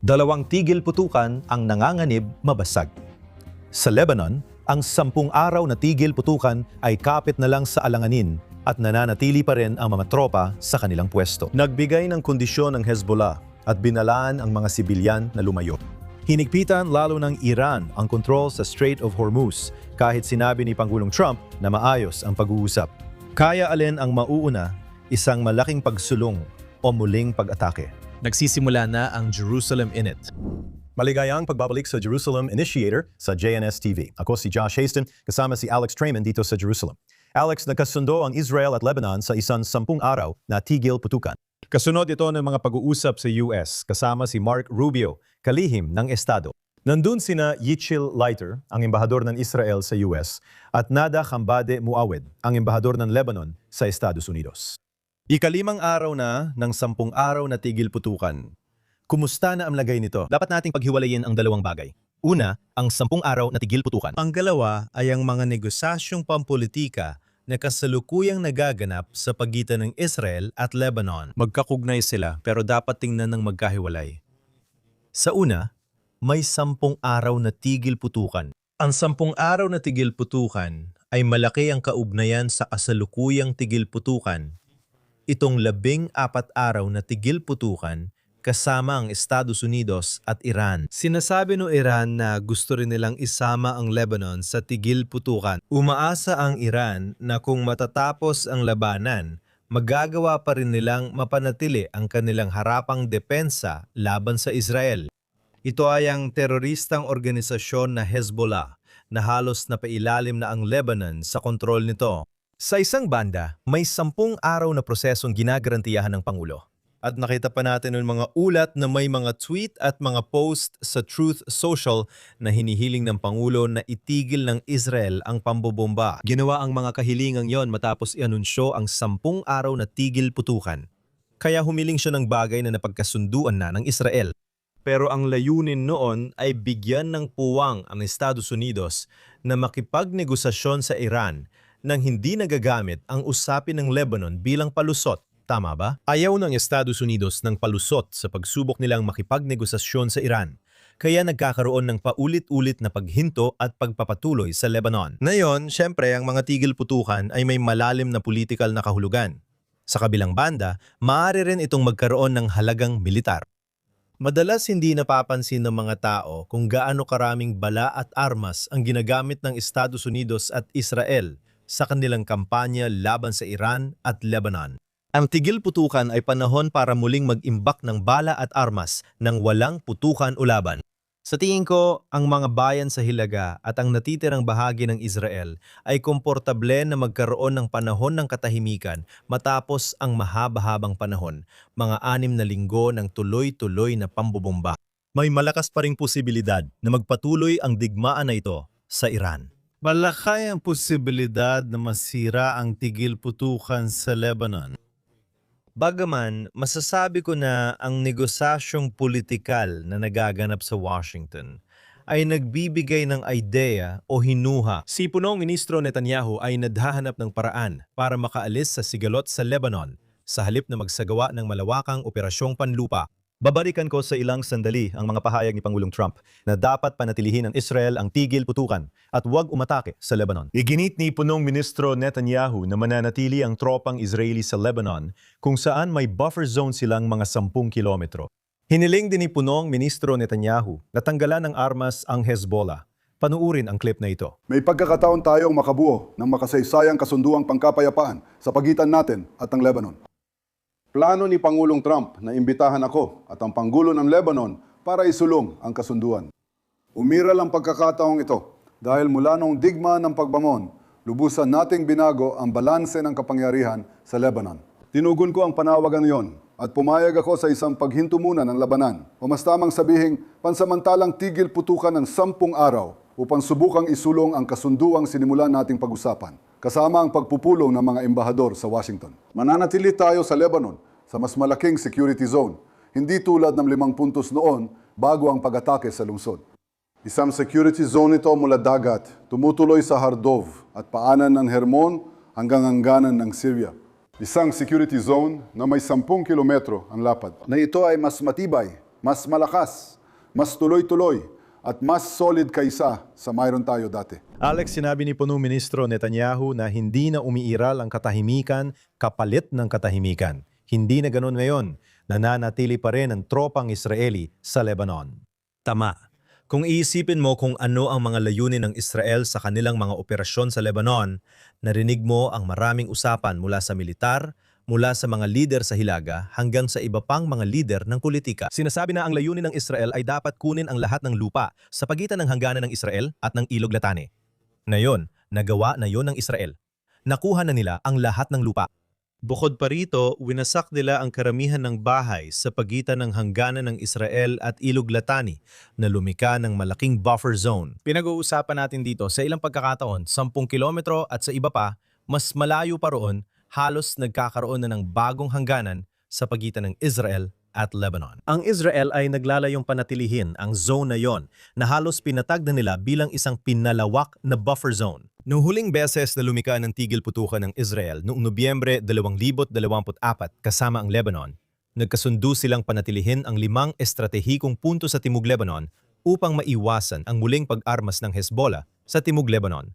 Dalawang tigil putukan ang nanganganib mabasag. Sa Lebanon, ang 10 araw na tigil putukan ay kapit na lang sa alanganin at nananatili pa rin ang mga tropa sa kanilang pwesto. Nagbigay ng kondisyon ng Hezbollah at binalaan ang mga sibilyan na lumayo. Hinigpitan lalo ng Iran ang kontrol sa Strait of Hormuz kahit sinabi ni Pangulong Trump na maayos ang pag-uusap. Kaya alin ang mauuna, isang malaking pagsulong o muling pag-atake? Nagsisimula na ang Jerusalem Init. Maligayang pagbabalik sa Jerusalem Initiator sa JNS TV. Ako si Josh Haston, kasama si Alex Trayman dito sa Jerusalem. Alex, nagkasundo ang Israel at Lebanon sa isang 10 araw na tigil putukan. Kasunod ito ng mga pag-uusap sa US kasama si Mark Rubio, kalihim ng Estado. Nandun sina Yichil Leiter, ang embahador ng Israel sa US, at Nada Khambade Muawed, ang embahador ng Lebanon sa Estados Unidos. Ika-5 araw na ng 10 araw na tigil putukan. Kumusta na ang lagay nito? Dapat nating paghiwalayin ang dalawang bagay. Una, ang 10 araw na tigil putukan. Pangalawa ay ang mga negosasyong pampolitika na kasalukuyang nagaganap sa pagitan ng Israel at Lebanon. Magkakugnay sila pero dapat tingnan ng magkahiwalay. Sa una, may 10 araw na tigil putukan. Ang 10 araw na tigil putukan ay malaki ang kaugnayan sa kasalukuyang tigil putukan. Itong 14 araw na tigil putukan kasama ang Estados Unidos at Iran. Sinasabi ng Iran na gusto rin nilang isama ang Lebanon sa tigil putukan. Umaasa ang Iran na kung matatapos ang labanan, magagawa pa rin nilang mapanatili ang kanilang harapang depensa laban sa Israel. Ito ay ang teroristang organisasyon na Hezbollah na halos napailalim na ang Lebanon sa kontrol nito. Sa isang banda, may 10 araw na prosesong ginagarantiyahan ng Pangulo. At nakita pa natin ng mga ulat na may mga tweet at mga post sa Truth Social na hinihiling ng Pangulo na itigil ng Israel ang pambobomba. Ginawa ang mga kahilingang yon matapos ianunsyo ang 10 araw na tigil putukan. Kaya humiling siya ng bagay na napagkasunduan na ng Israel. Pero ang layunin noon ay bigyan ng puwang ang Estados Unidos na makipagnegosasyon sa Iran nang hindi nagagamit ang usapin ng Lebanon bilang palusot. Tama ba? Ayaw ng Estados Unidos ng palusot sa pagsubok nilang makipagnegosasyon sa Iran. Kaya nagkakaroon ng paulit-ulit na paghinto at pagpapatuloy sa Lebanon. Ngayon, syempre, ang mga tigil putukan ay may malalim na politikal na kahulugan. Sa kabilang banda, maaari rin itong magkaroon ng halagang militar. Madalas hindi napapansin ng mga tao kung gaano karaming bala at armas ang ginagamit ng Estados Unidos at Israel sa kanilang kampanya laban sa Iran at Lebanon. Ang tigil putukan ay panahon para muling mag-imbak ng bala at armas nang walang putukan o laban. Sa tingin ko, ang mga bayan sa Hilaga at ang natitirang bahagi ng Israel ay komportable na magkaroon ng panahon ng katahimikan matapos ang mahaba-habang panahon, mga 6 na linggo ng tuloy-tuloy na pambobomba. May malakas pa ring posibilidad na magpatuloy ang digmaan na ito sa Iran. Malaki ang posibilidad na masira ang tigil putukan sa Lebanon. Bagaman, masasabi ko na ang negosasyong politikal na nagaganap sa Washington ay nagbibigay ng ideya o hinuha. Si Punong Ministro Netanyahu ay nadhahanap ng paraan para makaalis sa sigalot sa Lebanon sa halip na magsagawa ng malawakang operasyong panlupa. Babalikan ko sa ilang sandali ang mga pahayag ni Pangulong Trump na dapat panatilihin ng Israel ang tigil putukan at huwag umatake sa Lebanon. Iginit ni Punong Ministro Netanyahu na mananatili ang tropang Israeli sa Lebanon kung saan may buffer zone silang mga 10 kilometro. Hiniling din ni Punong Ministro Netanyahu na tanggalan ng armas ang Hezbollah. Panuurin ang clip na ito. May pagkakataon tayong makabuo ng makasaysayang kasunduang pangkapayapaan sa pagitan natin at ng Lebanon. Plano ni Pangulong Trump na imbitahan ako at ang Pangulo ng Lebanon para isulong ang kasunduan. Umiral ang pagkakataong ito dahil mula noong digma ng pagbamon, lubusan nating binago ang balanse ng kapangyarihan sa Lebanon. Tinugon ko ang panawagan yon at pumayag ako sa isang paghinto muna ng labanan o mas tamang sabihing pansamantalang tigil putukan ng 10 araw upang subukang isulong ang kasunduang sinimulan nating pag-usapan, kasama ang pagpupulong ng mga embahador sa Washington. Mananatili tayo sa Lebanon sa mas malaking security zone, hindi tulad ng 5 puntos noon bago ang pag-atake sa lungsod. Isang security zone ito mula dagat, tumutuloy sa Hardov at paanan ng Hermon hanggang hangganan ng Syria. Isang security zone na may 10 kilometro ang lapad, na ito ay mas matibay mas malakas, mas tuloy-tuloy, at mas solid kaysa sa mayroon tayo dati. Alex, sinabi ni Punong Ministro Netanyahu na hindi na umiiral ang katahimikan kapalit ng katahimikan. Hindi na ganoon ngayon. Nananatili pa rin ang tropang Israeli sa Lebanon. Tama. Kung iisipin mo kung ano ang mga layunin ng Israel sa kanilang mga operasyon sa Lebanon, narinig mo ang maraming usapan mula sa militar, mula sa mga lider sa Hilaga hanggang sa iba pang mga lider ng politika. Sinasabi na ang layunin ng Israel ay dapat kunin ang lahat ng lupa sa pagitan ng hangganan ng Israel at ng Ilog Latani. Ngayon, nagawa na yon ng Israel. Nakuha na nila ang lahat ng lupa. Bukod pa rito, winasak nila ang karamihan ng bahay sa pagitan ng hangganan ng Israel at Ilog Latani na lumika ng malaking buffer zone. Pinag-uusapan natin dito sa ilang pagkakataon, 10 kilometro at sa iba pa, mas malayo pa roon, halos nagkakaroon na ng bagong hangganan sa pagitan ng Israel at Lebanon. Ang Israel ay naglalayong panatilihin ang zone na yon na halos pinatag na nila bilang isang pinalawak na buffer zone. Noong huling beses na lumika ng tigil putukan ng Israel noong Nobyembre 2024 kasama ang Lebanon, nagkasundo silang panatilihin ang 5 estratehikong punto sa Timog Lebanon upang maiwasan ang muling pag-armas ng Hezbollah sa Timog Lebanon.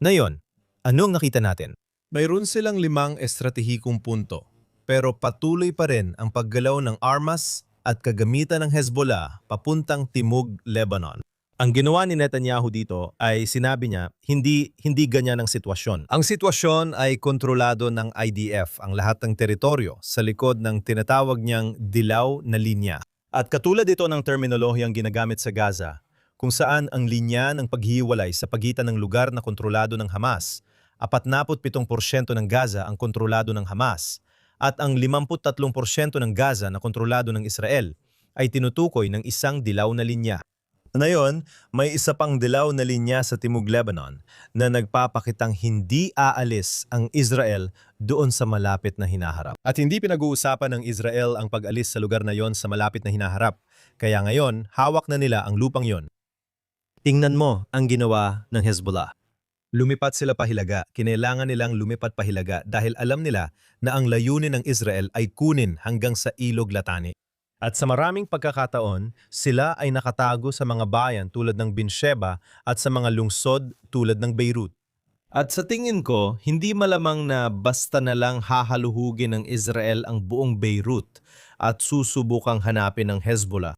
Ngayon, anong nakita natin? Mayroon silang 5 estratehikong punto, pero patuloy pa rin ang paggalaw ng armas at kagamitan ng Hezbollah papuntang Timog Lebanon. Ang ginawa ni Netanyahu dito ay sinabi niya, hindi ganyan ang sitwasyon. Ang sitwasyon ay kontrolado ng IDF ang lahat ng teritoryo sa likod ng tinatawag niyang dilaw na linya. At katulad ito ng terminolohiyang ginagamit sa Gaza, kung saan ang linya ng paghiwalay sa pagitan ng lugar na kontrolado ng Hamas, 47% ng Gaza ang kontrolado ng Hamas at ang 53% ng Gaza na kontrolado ng Israel ay tinutukoy ng isang dilaw na linya. Ngayon, may isa pang dilaw na linya sa Timog Lebanon na nagpapakitang hindi aalis ang Israel doon sa malapit na hinaharap. At hindi pinag-uusapan ng Israel ang pag-alis sa lugar na yon sa malapit na hinaharap. Kaya ngayon, hawak na nila ang lupang yon. Tingnan mo ang ginawa ng Hezbollah. Lumipat sila pahilaga. Kinailangan nilang lumipat pahilaga dahil alam nila na ang layunin ng Israel ay kunin hanggang sa Ilog Latani. At sa maraming pagkakataon, sila ay nakatago sa mga bayan tulad ng Beersheba at sa mga lungsod tulad ng Beirut. At sa tingin ko, hindi malamang na basta na lang hahaluhugin ng Israel ang buong Beirut at susubukang hanapin ng Hezbollah.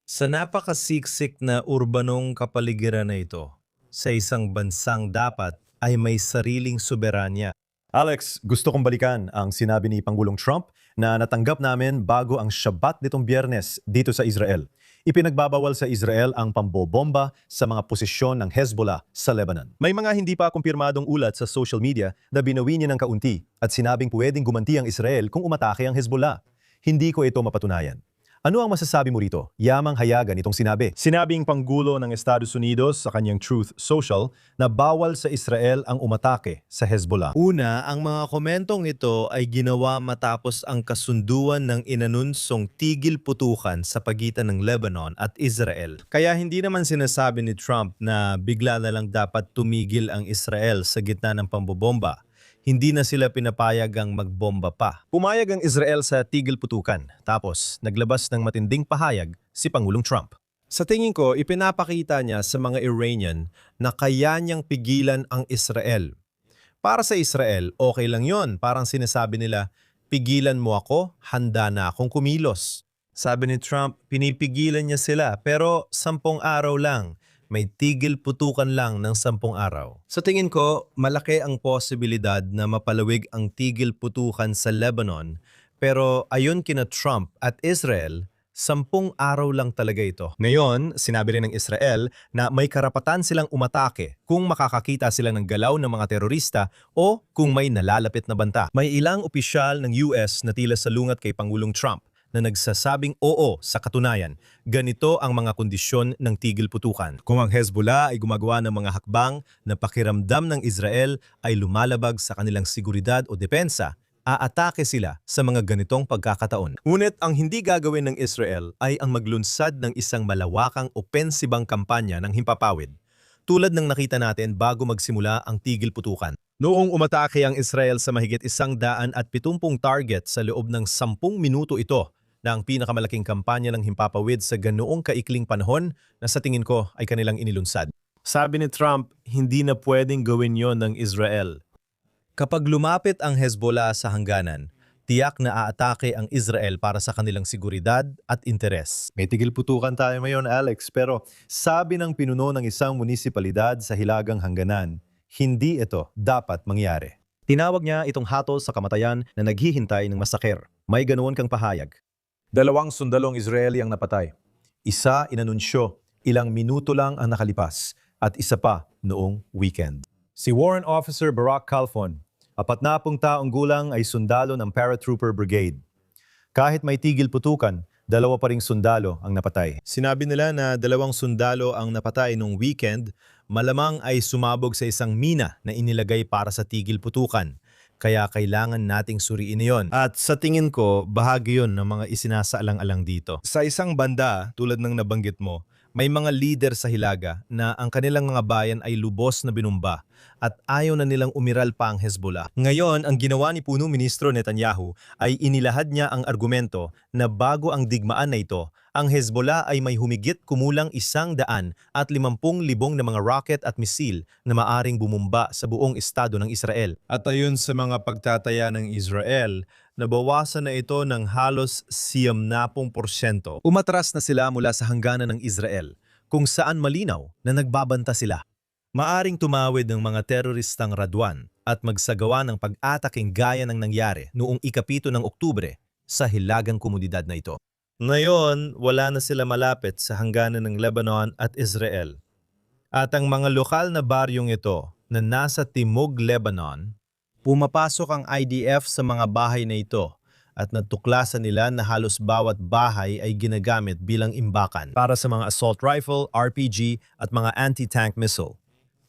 Sa napakasiksik na urbanong kapaligiran na ito, sa isang bansang dapat ay may sariling soberanya. Alex, gusto kong balikan ang sinabi ni Pangulong Trump na natanggap namin bago ang Shabbat nitong Biyernes dito sa Israel. Ipinagbabawal sa Israel ang pambobomba sa mga posisyon ng Hezbollah sa Lebanon. May mga hindi pa kumpirmadong ulat sa social media na binawi niya ng kaunti at sinabing pwedeng gumanti ang Israel kung umatake ang Hezbollah. Hindi ko ito mapatunayan. Ano ang masasabi mo rito? Yamang hayagan itong sinabi. Sinabing Panggulo ng Estados Unidos sa kanyang Truth Social na bawal sa Israel ang umatake sa Hezbollah. Una, ang mga komentong ito ay ginawa matapos ang kasunduan ng inanunsong tigil putukan sa pagitan ng Lebanon at Israel. Kaya hindi naman sinasabi ni Trump na bigla na lang dapat tumigil ang Israel sa gitna ng pambobomba. Hindi na sila pinapayag ang magbomba pa. Pumayag ang Israel sa tigil putukan, tapos naglabas ng matinding pahayag si Pangulong Trump. Sa tingin ko, ipinapakita niya sa mga Iranian na kaya niyang pigilan ang Israel. Para sa Israel, okay lang yon. Parang sinasabi nila, pigilan mo ako, handa na akong kumilos. Sabi ni Trump, pinipigilan niya sila pero 10 araw lang. May tigil putukan lang ng 10 araw. Sa tingin ko, malaki ang posibilidad na mapalawig ang tigil putukan sa Lebanon, pero ayon kina Trump at Israel, 10 araw lang talaga ito. Ngayon, sinabi rin ng Israel na may karapatan silang umatake kung makakakita sila ng galaw ng mga terorista o kung may nalalapit na banta. May ilang opisyal ng US na tila salungat kay Pangulong Trump na nagsasabing oo sa katunayan. Ganito ang mga kondisyon ng tigil putukan. Kung ang Hezbollah ay gumagawa ng mga hakbang na pakiramdam ng Israel ay lumalabag sa kanilang seguridad o depensa, aatake sila sa mga ganitong pagkakataon. Ngunit ang hindi gagawin ng Israel ay ang maglunsad ng isang malawakang opensibang kampanya ng himpapawid, tulad ng nakita natin bago magsimula ang tigil putukan. Noong umatake ang Israel sa mahigit 170 target sa loob ng 10 minuto ito, na ang pinakamalaking kampanya ng himpapawid sa ganoong kaikling panahon na sa tingin ko ay kanilang inilunsad. Sabi ni Trump, hindi na pwedeng gawin yon ng Israel. Kapag lumapit ang Hezbollah sa hangganan, tiyak na aatake ang Israel para sa kanilang seguridad at interes. May tigil putukan tayo ngayon, Alex, pero sabi ng pinuno ng isang munisipalidad sa Hilagang Hangganan, hindi ito dapat mangyari. Tinawag niya itong hatol sa kamatayan na naghihintay ng masakir. May ganoon kang pahayag. 2 sundalong Israeli ang napatay. Isa inanunsyo, ilang minuto lang ang nakalipas, at isa pa noong weekend. Si Warrant Officer Barack Calfon, 40 taong gulang ay sundalo ng Paratrooper Brigade. Kahit may tigil putukan, 2 pa ring sundalo ang napatay. Sinabi nila na 2 sundalo ang napatay nung weekend, malamang ay sumabog sa isang mina na inilagay para sa tigil putukan. Kaya kailangan nating suriin iyon. At sa tingin ko, bahagi yon ng mga isinasaalang-alang dito. Sa isang banda, tulad ng nabanggit mo, may mga leader sa Hilaga na ang kanilang mga bayan ay lubos na binumba at ayaw na nilang umiral pa ang Hezbollah. Ngayon, ang ginawa ni Punong Ministro Netanyahu ay inilahad niya ang argumento na bago ang digmaan na ito, ang Hezbollah ay may humigit kumulang 150,000 na mga rocket at misil na maaring bumumba sa buong estado ng Israel. At ayon sa mga pagtataya ng Israel, nabawasan na ito ng halos 70%. Umatras na sila mula sa hangganan ng Israel, kung saan malinaw na nagbabanta sila. Maaring tumawid ng mga teroristang Radwan at magsagawa ng pag-ataking gaya ng nangyari noong 7 ng Oktubre sa hilagang komunidad na ito. Ngayon, wala na sila malapit sa hangganan ng Lebanon at Israel. At ang mga lokal na baryong ito na nasa timog Lebanon, pumapasok ang IDF sa mga bahay na ito at natuklasan nila na halos bawat bahay ay ginagamit bilang imbakan Para sa mga assault rifle, RPG at mga anti-tank missile.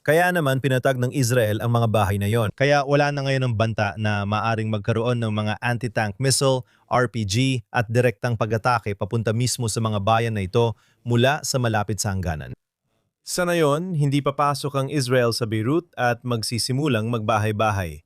Kaya naman pinatag ng Israel ang mga bahay na yon. Kaya wala na ngayon ng banta na maaring magkaroon ng mga anti-tank missile, RPG at direktang pag-atake papunta mismo sa mga bayan na ito mula sa malapit sa hangganan. sa ngayon, hindi papasok ang Israel sa Beirut at magsisimulang magbahay-bahay.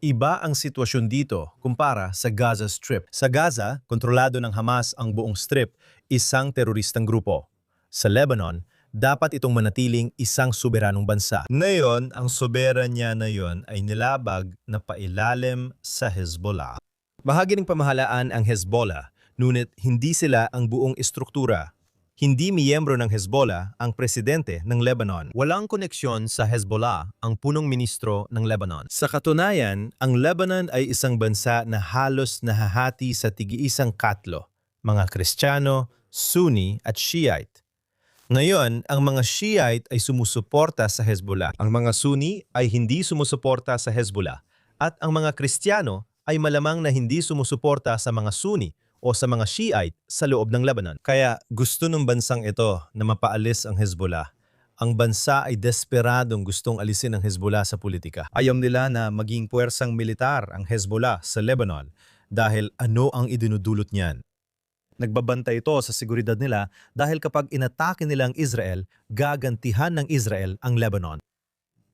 Iba ang sitwasyon dito kumpara sa Gaza Strip. Sa Gaza, kontrolado ng Hamas ang buong strip, isang teroristang grupo. Sa Lebanon, dapat itong manatiling isang soberanong bansa. Ngayon, ang soberanya na yon ay nilabag na pailalim sa Hezbollah. Bahagi ng pamahalaan ang Hezbollah, ngunit hindi sila ang buong estruktura. Hindi miyembro ng Hezbollah ang presidente ng Lebanon. Walang koneksyon sa Hezbollah ang punong ministro ng Lebanon. Sa katunayan, ang Lebanon ay isang bansa na halos nahahati sa tig-iisang katlo, mga Kristiyano, Sunni at Shiite. Ngayon, ang mga Shiite ay sumusuporta sa Hezbollah. Ang mga Sunni ay hindi sumusuporta sa Hezbollah. At ang mga Kristiyano ay malamang na hindi sumusuporta sa mga Sunni o sa mga Shiite sa loob ng Lebanon. Kaya gusto ng bansang ito na mapaalis ang Hezbollah. Ang bansa ay desperadong gustong alisin ang Hezbollah sa politika. Ayaw nila na maging puwersang militar ang Hezbollah sa Lebanon dahil ano ang idinudulot niyan. Nagbabantay ito sa seguridad nila dahil kapag inatake nila ang Israel, gagantihan ng Israel ang Lebanon.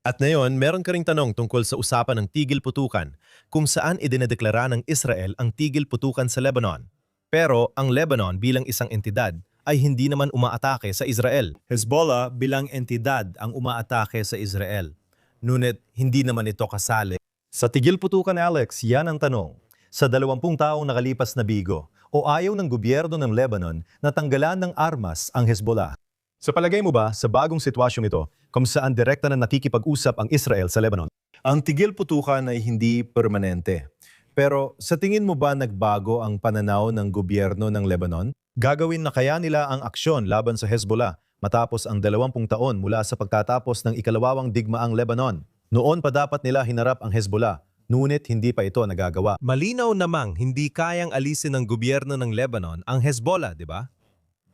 At ngayon, meron ka ring tanong tungkol sa usapan ng tigil putukan kung saan idinedeklara ng Israel ang tigil putukan sa Lebanon. Pero ang Lebanon bilang isang entidad ay hindi naman umaatake sa Israel. Hezbollah bilang entidad ang umaatake sa Israel. Ngunit hindi naman ito kasali. Sa tigil putukan, Alex, yan ang tanong. Sa 20 taong nakalipas na bigo, o ayaw ng gobyerno ng Lebanon na tanggalan ng armas ang Hezbollah? Sa palagay mo ba, sa bagong sitwasyong ito, kung saan direkta na nakikipag-usap ang Israel sa Lebanon? Ang tigil putukan ay hindi permanente. Pero sa tingin mo ba nagbago ang pananaw ng gobyerno ng Lebanon? Gagawin na kaya nila ang aksyon laban sa Hezbollah matapos ang 20 taon mula sa pagtatapos ng ikalawawang digmaang Lebanon? Noon pa dapat nila hinarap ang Hezbollah, ngunit hindi pa ito nagagawa. Malinaw namang hindi kayang alisin ng gobyerno ng Lebanon ang Hezbollah, di ba?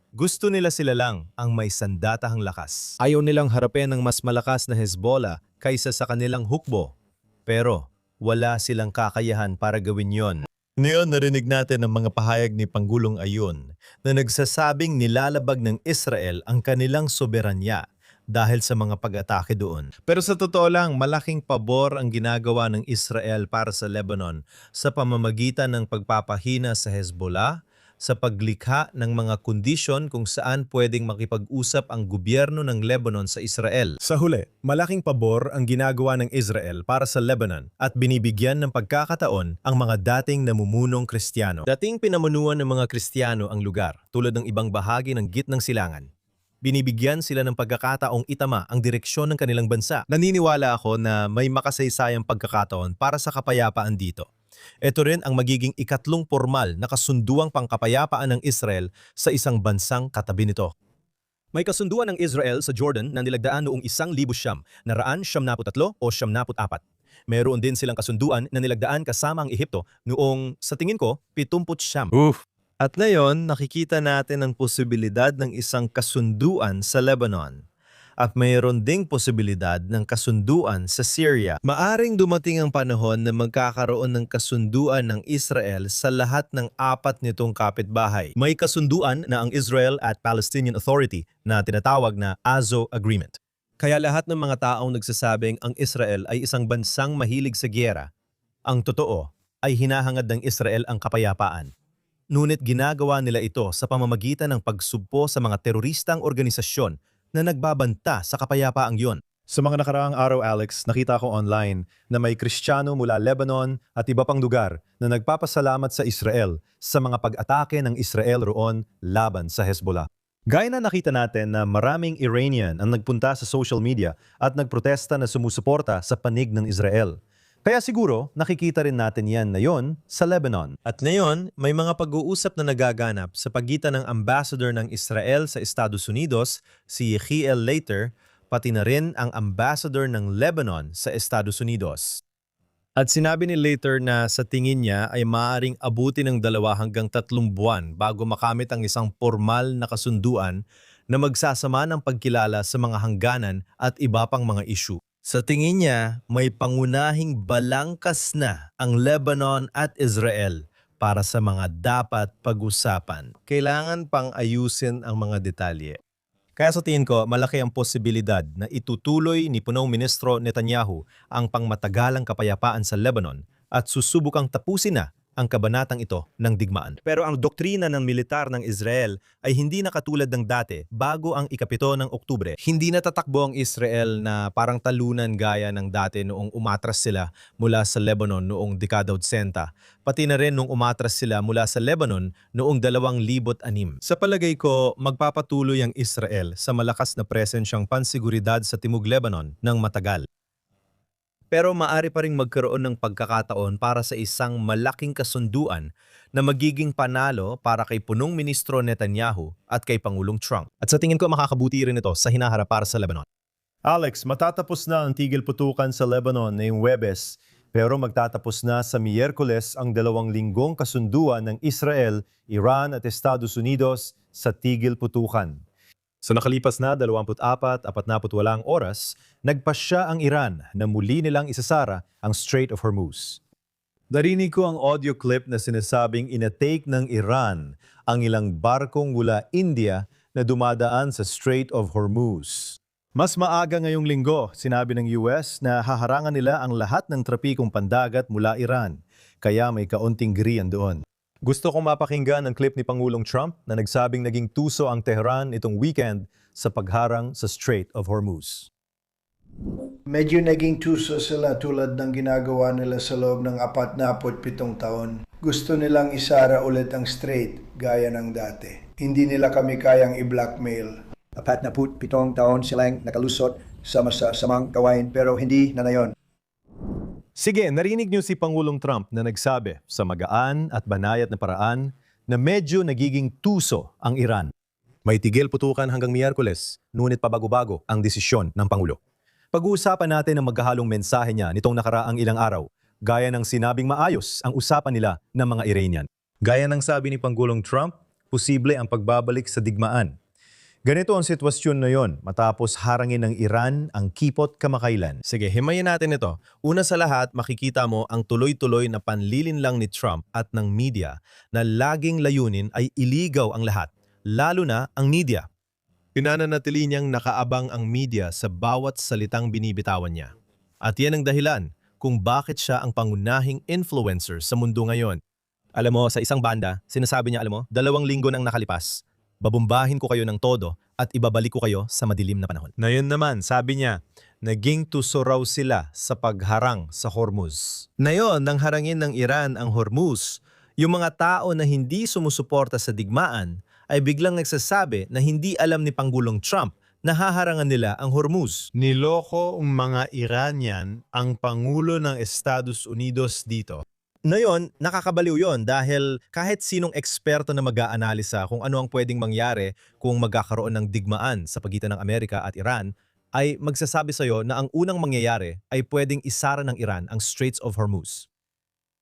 Gusto nila sila lang ang may sandatahang lakas. Ayaw nilang harapin ng mas malakas na Hezbollah kaysa sa kanilang hukbo. Pero wala silang kakayahan para gawin yon. Ngayon narinig natin ang mga pahayag ni Pangulong Ayun na nagsasabing nilalabag ng Israel ang kanilang soberanya dahil sa mga pag-atake doon. Pero sa totoo lang, malaking pabor ang ginagawa ng Israel para sa Lebanon sa pamamagitan ng pagpapahina sa Hezbollah, sa paglikha ng mga kondisyon kung saan pwedeng makipag-usap ang gobyerno ng Lebanon sa Israel. Sa huli, malaking pabor ang ginagawa ng Israel para sa Lebanon at binibigyan ng pagkakataon ang mga dating namumunong Kristiyano. Dating pinamunuan ng mga Kristiyano ang lugar tulad ng ibang bahagi ng gitnang silangan. Binibigyan sila ng pagkakataong itama ang direksyon ng kanilang bansa. Naniniwala ako na may makasaysayang pagkakataon para sa kapayapaan dito. Ito rin ang magiging ikatlong formal na kasunduang pangkapayapaan ng Israel sa isang bansang katabi nito. May kasunduan ng Israel sa Jordan na nilagdaan noong 1,973 o 74. Meron din silang kasunduan na nilagdaan kasama ang Ehipto noong, sa tingin ko, 70. At ngayon, nakikita natin ang posibilidad ng isang kasunduan sa Lebanon. At mayroon ding posibilidad ng kasunduan sa Syria. Maaring dumating ang panahon na magkakaroon ng kasunduan ng Israel sa lahat ng 4 nitong kapitbahay. May kasunduan na ang Israel at Palestinian Authority na tinatawag na Azo Agreement. Kaya lahat ng mga taong nagsasabing ang Israel ay isang bansang mahilig sa giyera, ang totoo ay hinahangad ng Israel ang kapayapaan. Ngunit ginagawa nila ito sa pamamagitan ng pagsugpo sa mga teroristang organisasyon na nagbabanta sa kapayapaang yon. Sa mga nakaraang araw, Alex, nakita ko online na may Kristiyano mula Lebanon at iba pang lugar na nagpapasalamat sa Israel sa mga pag-atake ng Israel roon laban sa Hezbollah. Gaya na nakita natin na maraming Iranian ang nagpunta sa social media at nagprotesta na sumusuporta sa panig ng Israel. Kaya siguro nakikita rin natin yan na yon sa Lebanon. At ngayon, may mga pag-uusap na nagaganap sa pagitan ng ambassador ng Israel sa Estados Unidos, si Yechiel Leiter, pati na rin ang ambassador ng Lebanon sa Estados Unidos. At sinabi ni Leiter na sa tingin niya ay maaaring abuti ng 2 hanggang 3 buwan bago makamit ang isang formal na kasunduan na magsasama ng pagkilala sa mga hangganan at iba pang mga issue. Sa tingin niya, may pangunahing balangkas na ang Lebanon at Israel para sa mga dapat pag-usapan. Kailangan pang ayusin ang mga detalye. Kaya sa tingin ko, malaki ang posibilidad na itutuloy ni Punong Ministro Netanyahu ang pangmatagalang kapayapaan sa Lebanon at susubukang tapusin na ang kabanatang ito ng digmaan. Pero ang doktrina ng militar ng Israel ay hindi na katulad ng dati bago ang 7 ng Oktubre. Hindi na tatakbo ang Israel na parang talunan gaya ng dati noong umatras sila mula sa Lebanon noong dekada 80, pati na rin noong umatras sila mula sa Lebanon noong 2006. Sa palagay ko, magpapatuloy ang Israel sa malakas na presensyang pansiguridad sa Timog Lebanon ng matagal. Pero maari pa ring magkaroon ng pagkakataon para sa isang malaking kasunduan na magiging panalo para kay Punong Ministro Netanyahu at kay Pangulong Trump. At sa tingin ko makakabuti rin ito sa hinaharap para sa Lebanon. Alex, matatapos na ang tigil putukan sa Lebanon ngayong Huwebes, pero magtatapos na sa Miyerkules ang 2 linggong kasunduan ng Israel, Iran at Estados Unidos sa tigil putukan. Sa nakalipas na 24-48 oras, nagpasya ang Iran na muli nilang isasara ang Strait of Hormuz. Narinig ko ang audio clip na sinasabing inatake ng Iran ang ilang barkong mula India na dumadaan sa Strait of Hormuz. Mas maaga ngayong linggo, sinabi ng US na haharangan nila ang lahat ng trapikong pandagat mula Iran, kaya may kaunting girian doon. Gusto kong mapakinggan ang clip ni Pangulong Trump na nagsabing naging tuso ang Tehran itong weekend sa pagharang sa Strait of Hormuz. Medyo naging tuso sila tulad ng ginagawa nila sa loob ng 47 taon. Gusto nilang isara ulit ang strait gaya ng dati. Hindi nila kami kayang i-blackmail. 47 taon silang nakalusot sa masasamang gawain pero hindi na ngayon. Sige, narinig niyo si Pangulong Trump na nagsabi sa magaan at banayad na paraan na medyo nagiging tuso ang Iran. May tigil putukan hanggang Miyerkules, ngunit pabago-bago ang desisyon ng Pangulo. Pag-uusapan natin ang magkahalong mensahe niya nitong nakaraang ilang araw, gaya ng sinabing maayos ang usapan nila ng mga Iranian. Gaya ng sabi ni Pangulong Trump, posible ang pagbabalik sa digmaan. Ganito ang sitwasyon na yon matapos harangin ng Iran ang kipot kamakailan. Sige, himayin natin ito. Una sa lahat, makikita mo ang tuloy-tuloy na panlilinlang ni Trump at ng media na laging layunin ay iligaw ang lahat, lalo na ang media. Pinananatili niyang nakaabang ang media sa bawat salitang binibitawan niya. At yan ang dahilan kung bakit siya ang pangunahing influencer sa mundo ngayon. Alam mo, sa isang banda, sinasabi niya, alam mo, 2 linggo nang nakalipas, babumbahin ko kayo ng todo at ibabalik ko kayo sa madilim na panahon. Ngayon naman, sabi niya, naging tuso raw sila sa pagharang sa Hormuz. Ngayon, nang harangin ng Iran ang Hormuz, yung mga tao na hindi sumusuporta sa digmaan ay biglang nagsasabi na hindi alam ni Pangulong Trump na haharangan nila ang Hormuz. Niloko ang mga Iranian ang Pangulo ng Estados Unidos dito. Ngayon, nakakabaliw yon dahil kahit sinong eksperto na mag-aanalisa kung ano ang pwedeng mangyari kung magkakaroon ng digmaan sa pagitan ng Amerika at Iran, ay magsasabi sa'yo na ang unang mangyayari ay pwedeng isara ng Iran ang Straits of Hormuz.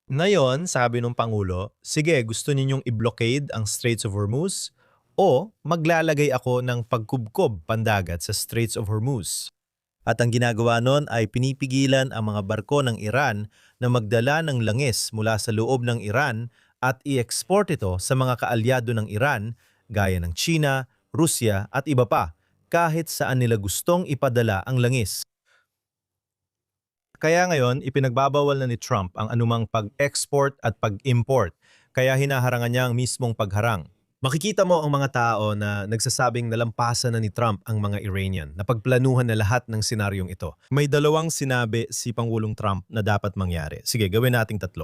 Ngayon, sabi ng Pangulo, sige, gusto ninyong i-blockade ang Straits of Hormuz o maglalagay ako ng pagkubkob pandagat sa Straits of Hormuz. At ang ginagawa nun ay pinipigilan ang mga barko ng Iran na magdala ng langis mula sa loob ng Iran at i-export ito sa mga kaalyado ng Iran gaya ng China, Rusya at iba pa kahit saan nila gustong ipadala ang langis. Kaya ngayon, ipinagbabawal na ni Trump ang anumang pag-export at pag-import, kaya hinaharangan niya ang mismong pagharang. Makikita mo ang mga tao na nagsasabing nalampasan na ni Trump ang mga Iranian, na pagplanuhan na lahat ng senaryong ito. May 2 sinabi si Pangulong Trump na dapat mangyari. Sige, gawin nating 3.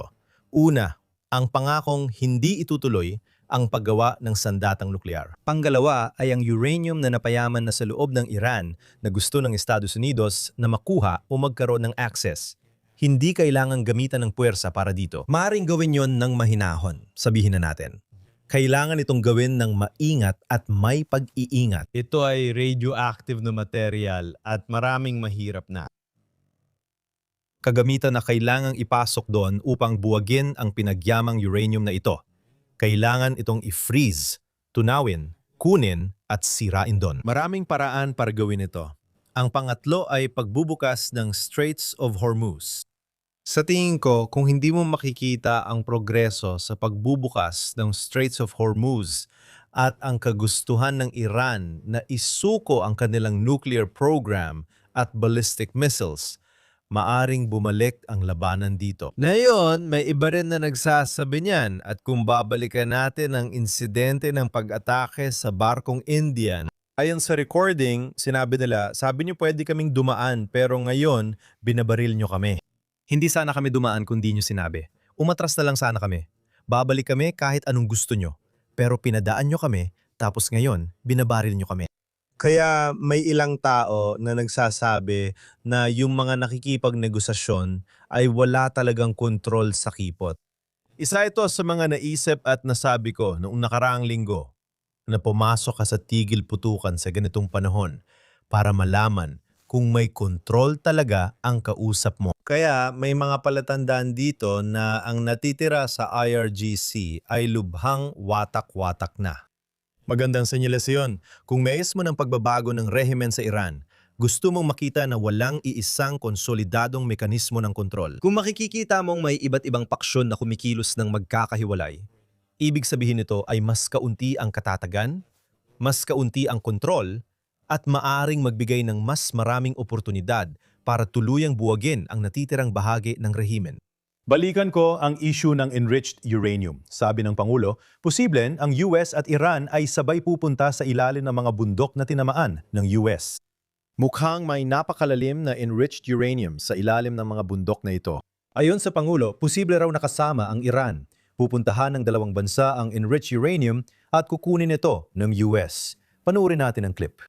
Una, ang pangakong hindi itutuloy ang paggawa ng sandatang nuklear. Pangalawa ay ang uranium na napayaman na sa loob ng Iran na gusto ng Estados Unidos na makuha o magkaroon ng access. Hindi kailangang gamitan ng puwersa para dito. Maaring gawin yon ng mahinahon, sabihin na natin. Kailangan itong gawin ng maingat at may pag-iingat. Ito ay radioactive na material at maraming mahirap na. Kagamitan na kailangang ipasok doon upang buwagin ang pinagyamang uranium na ito. Kailangan itong i-freeze, tunawin, kunin at sirain doon. Maraming paraan para gawin ito. Ang pangatlo ay pagbubukas ng Straits of Hormuz. Sa tingin ko, kung hindi mo makikita ang progreso sa pagbubukas ng Straits of Hormuz at ang kagustuhan ng Iran na isuko ang kanilang nuclear program at ballistic missiles, maaring bumalik ang labanan dito. Ngayon, may iba rin na nagsasabi niyan at kung babalikan natin ang insidente ng pag-atake sa barkong Indian. Ayon sa recording, sinabi nila, sabi niyo pwede kaming dumaan pero ngayon binabaril niyo kami. Hindi sana kami dumaan kung di niyo sinabi. Umatras na lang sana kami. Babalik kami kahit anong gusto niyo. Pero pinadaan niyo kami tapos ngayon binabaril niyo kami. Kaya may ilang tao na nagsasabi na yung mga nakikipagnegosasyon ay wala talagang kontrol sa kipot. Isa ito sa mga naisip at nasabi ko noong nakaraang linggo na pumasok ka sa tigil putukan sa ganitong panahon para malaman kung may kontrol talaga ang kausap mo. Kaya may mga palatandaan dito na ang natitira sa IRGC ay lubhang watak-watak na. Magandang senyalasyon. Kung mais mo ng pagbabago ng rehimen sa Iran, gusto mong makita na walang iisang konsolidadong mekanismo ng kontrol. Kung makikikita mong may iba't ibang paksyon na kumikilos ng magkakahiwalay, ibig sabihin nito ay mas kaunti ang katatagan, mas kaunti ang kontrol, at maaring magbigay ng mas maraming oportunidad para tuluyang buwagin ang natitirang bahagi ng rehimen. Balikan ko ang issue ng enriched uranium. Sabi ng Pangulo, posible ang US at Iran ay sabay pupunta sa ilalim ng mga bundok na tinamaan ng US. Mukhang may napakalalim na enriched uranium sa ilalim ng mga bundok na ito. Ayon sa Pangulo, posible raw nakasama ang Iran. Pupuntahan ng 2 bansa ang enriched uranium at kukunin ito ng US. Panuorin natin ang clip.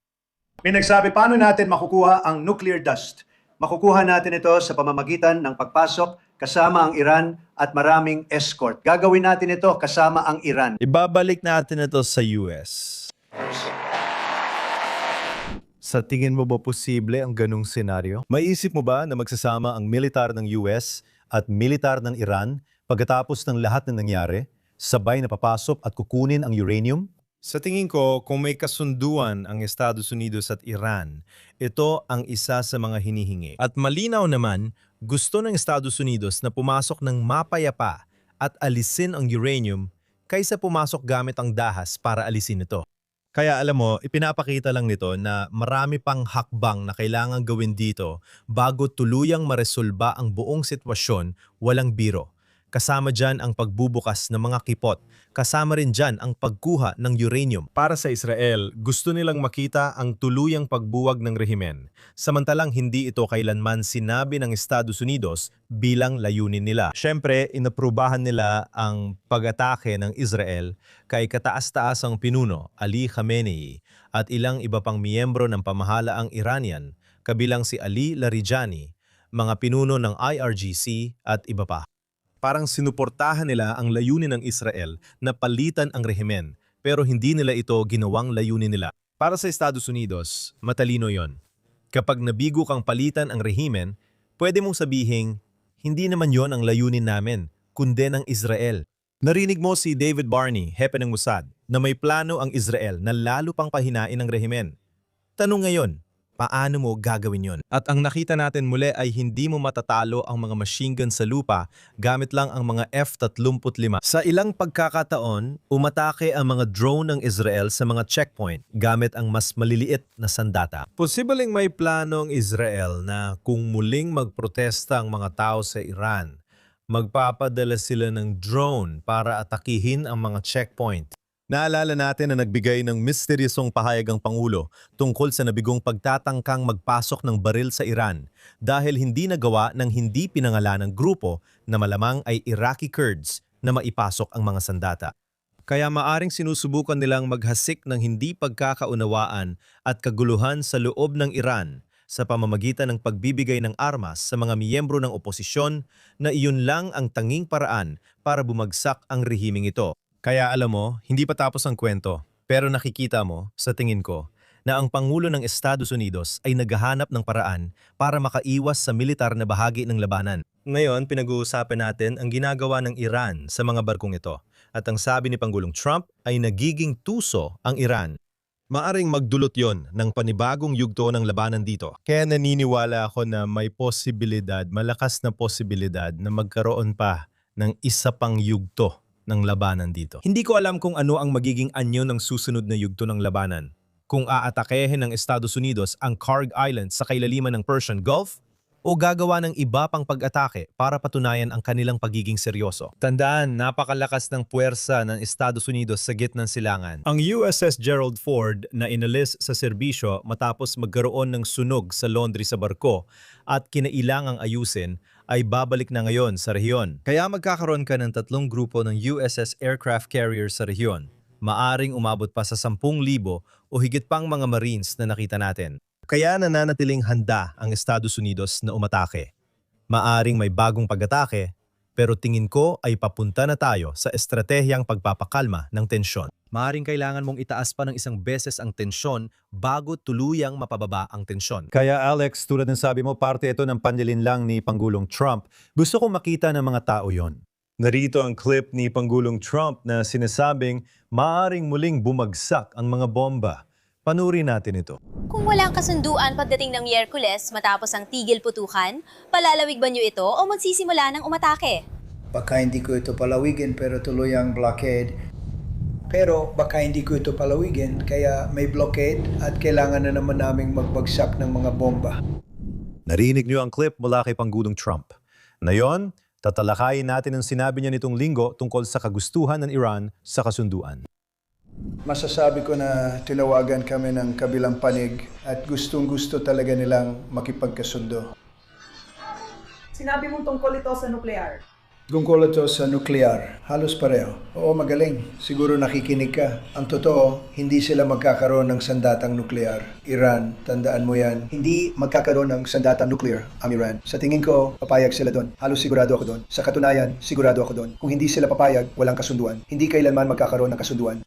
May nagsabi, paano natin makukuha ang nuclear dust? Makukuha natin ito sa pamamagitan ng pagpasok kasama ang Iran at maraming escort. Gagawin natin ito kasama ang Iran. Ibabalik natin ito sa US. Sa tingin mo ba posible ang ganung senaryo? Maiisip mo ba na magsasama ang militar ng US at militar ng Iran pagkatapos ng lahat na nangyari, sabay na papasok at kukunin ang uranium? Sa tingin ko, kung may kasunduan ang Estados Unidos at Iran, ito ang isa sa mga hinihingi. At malinaw naman, gusto ng Estados Unidos na pumasok ng mapayapa at alisin ang uranium kaysa pumasok gamit ang dahas para alisin ito. Kaya alam mo, ipinapakita lang nito na marami pang hakbang na kailangan gawin dito bago tuluyang maresolba ang buong sitwasyon, walang biro. Kasama dyan ang pagbubukas ng mga kipot. Kasama rin dyan ang pagkuha ng uranium. Para sa Israel, gusto nilang makita ang tuluyang pagbuwag ng rehimen, samantalang hindi ito kailanman sinabi ng Estados Unidos bilang layunin nila. Siyempre, inaprubahan nila ang pag-atake ng Israel kay kataas-taasang pinuno Ali Khamenei at ilang iba pang miyembro ng pamahalaang Iranian, kabilang si Ali Larijani, mga pinuno ng IRGC at iba pa. Parang sinuportahan nila ang layunin ng Israel na palitan ang rehimen, pero hindi nila ito ginawang layunin nila. Para sa Estados Unidos, matalino yon. Kapag nabigo kang palitan ang rehimen, pwede mong sabihing, hindi naman yon ang layunin namin, kundi ng Israel. Narinig mo si David Barney, hepe ng Mossad, na may plano ang Israel na lalo pang pahinain ang rehimen. Tanong ngayon, paano mo gagawin yon? At ang nakita natin muli ay hindi mo matatalo ang mga machine gun sa lupa gamit lang ang mga F-35. Sa ilang pagkakataon, umatake ang mga drone ng Israel sa mga checkpoint gamit ang mas maliliit na sandata. Posibleng may plano ang Israel na kung muling magprotesta ang mga tao sa Iran, magpapadala sila ng drone para atakihin ang mga checkpoint. Naalala natin na nagbigay ng misteryosong pahayag ang Pangulo tungkol sa nabigong pagtatangkang magpasok ng baril sa Iran dahil hindi nagawa ng hindi pinangalan ng grupo na malamang ay Iraqi Kurds na maipasok ang mga sandata. Kaya maaring sinusubukan nilang maghasik ng hindi pagkakaunawaan at kaguluhan sa loob ng Iran sa pamamagitan ng pagbibigay ng armas sa mga miyembro ng oposisyon na iyon lang ang tanging paraan para bumagsak ang rehimeng ito. Kaya alam mo, hindi pa tapos ang kwento, pero nakikita mo, sa tingin ko, na ang Pangulo ng Estados Unidos ay naghahanap ng paraan para makaiwas sa militar na bahagi ng labanan. Ngayon, pinag-uusapan natin ang ginagawa ng Iran sa mga barkong ito. At ang sabi ni Pangulong Trump ay nagiging tuso ang Iran. Maaring magdulot yon ng panibagong yugto ng labanan dito. Kaya naniniwala ako na may posibilidad, malakas na posibilidad na magkaroon pa ng isa pang yugto ng labanan dito. Hindi ko alam kung ano ang magiging anyo ng susunod na yugto ng labanan. Kung aatakehin ng Estados Unidos ang Karg Island sa kailaliman ng Persian Gulf o gagawa ng iba pang pag-atake para patunayan ang kanilang pagiging seryoso. Tandaan, napakalakas ng puwersa ng Estados Unidos sa gitnang silangan. Ang USS Gerald Ford na inalis sa serbisyo matapos magkaroon ng sunog sa laundry sa barko at kinailangang ayusin ay babalik na ngayon sa rehiyon. Kaya magkakaroon ka ng 3 grupo ng USS aircraft carrier sa rehiyon. Maaring umabot pa sa 10,000 o higit pang mga Marines na nakita natin. Kaya nananatiling handa ang Estados Unidos na umatake. Maaring may bagong pag-atake, pero tingin ko ay papunta na tayo sa estratehiyang pagpapakalma ng tensyon. Maaring kailangan mong itaas pa ng isang beses ang tensyon bago tuluyang mapababa ang tensyon. Kaya Alex, tulad ng sabi mo, parte ito ng panlilinlang ni Pangulong Trump. Gusto kong makita ng mga tao yon. Narito ang clip ni Pangulong Trump na sinasabing maaring muling bumagsak ang mga bomba. Panurin natin ito. Kung walang kasunduan pagdating ng Miyerkules matapos ang tigil putukan, palalawig ba niyo ito o magsisimula ng umatake? Baka hindi ko ito palawigin pero tuloy ang blockade. Pero baka hindi ko ito palawigin kaya may blockade at kailangan na naman naming magbagsak ng mga bomba. Narinig niyo ang clip mula kay Pangulong Trump. Ngayon, tatalakayin natin ang sinabi niya nitong linggo tungkol sa kagustuhan ng Iran sa kasunduan. Masasabi ko na tinawagan kami ng kabilang panig at gustong-gusto talaga nilang makipagkasundo. Sinabi mong tungkol ito sa nuklear. Tungkol ito sa nuklear, halos pareho. Oo, magaling. Siguro nakikinig ka. Ang totoo, hindi sila magkakaroon ng sandatang nuklear. Iran, tandaan mo yan. Hindi magkakaroon ng sandatang nuklear ang Iran. Sa tingin ko, papayag sila doon. Halos sigurado ako doon. Sa katunayan, sigurado ako doon. Kung hindi sila papayag, walang kasunduan. Hindi kailanman magkakaroon ng kasunduan.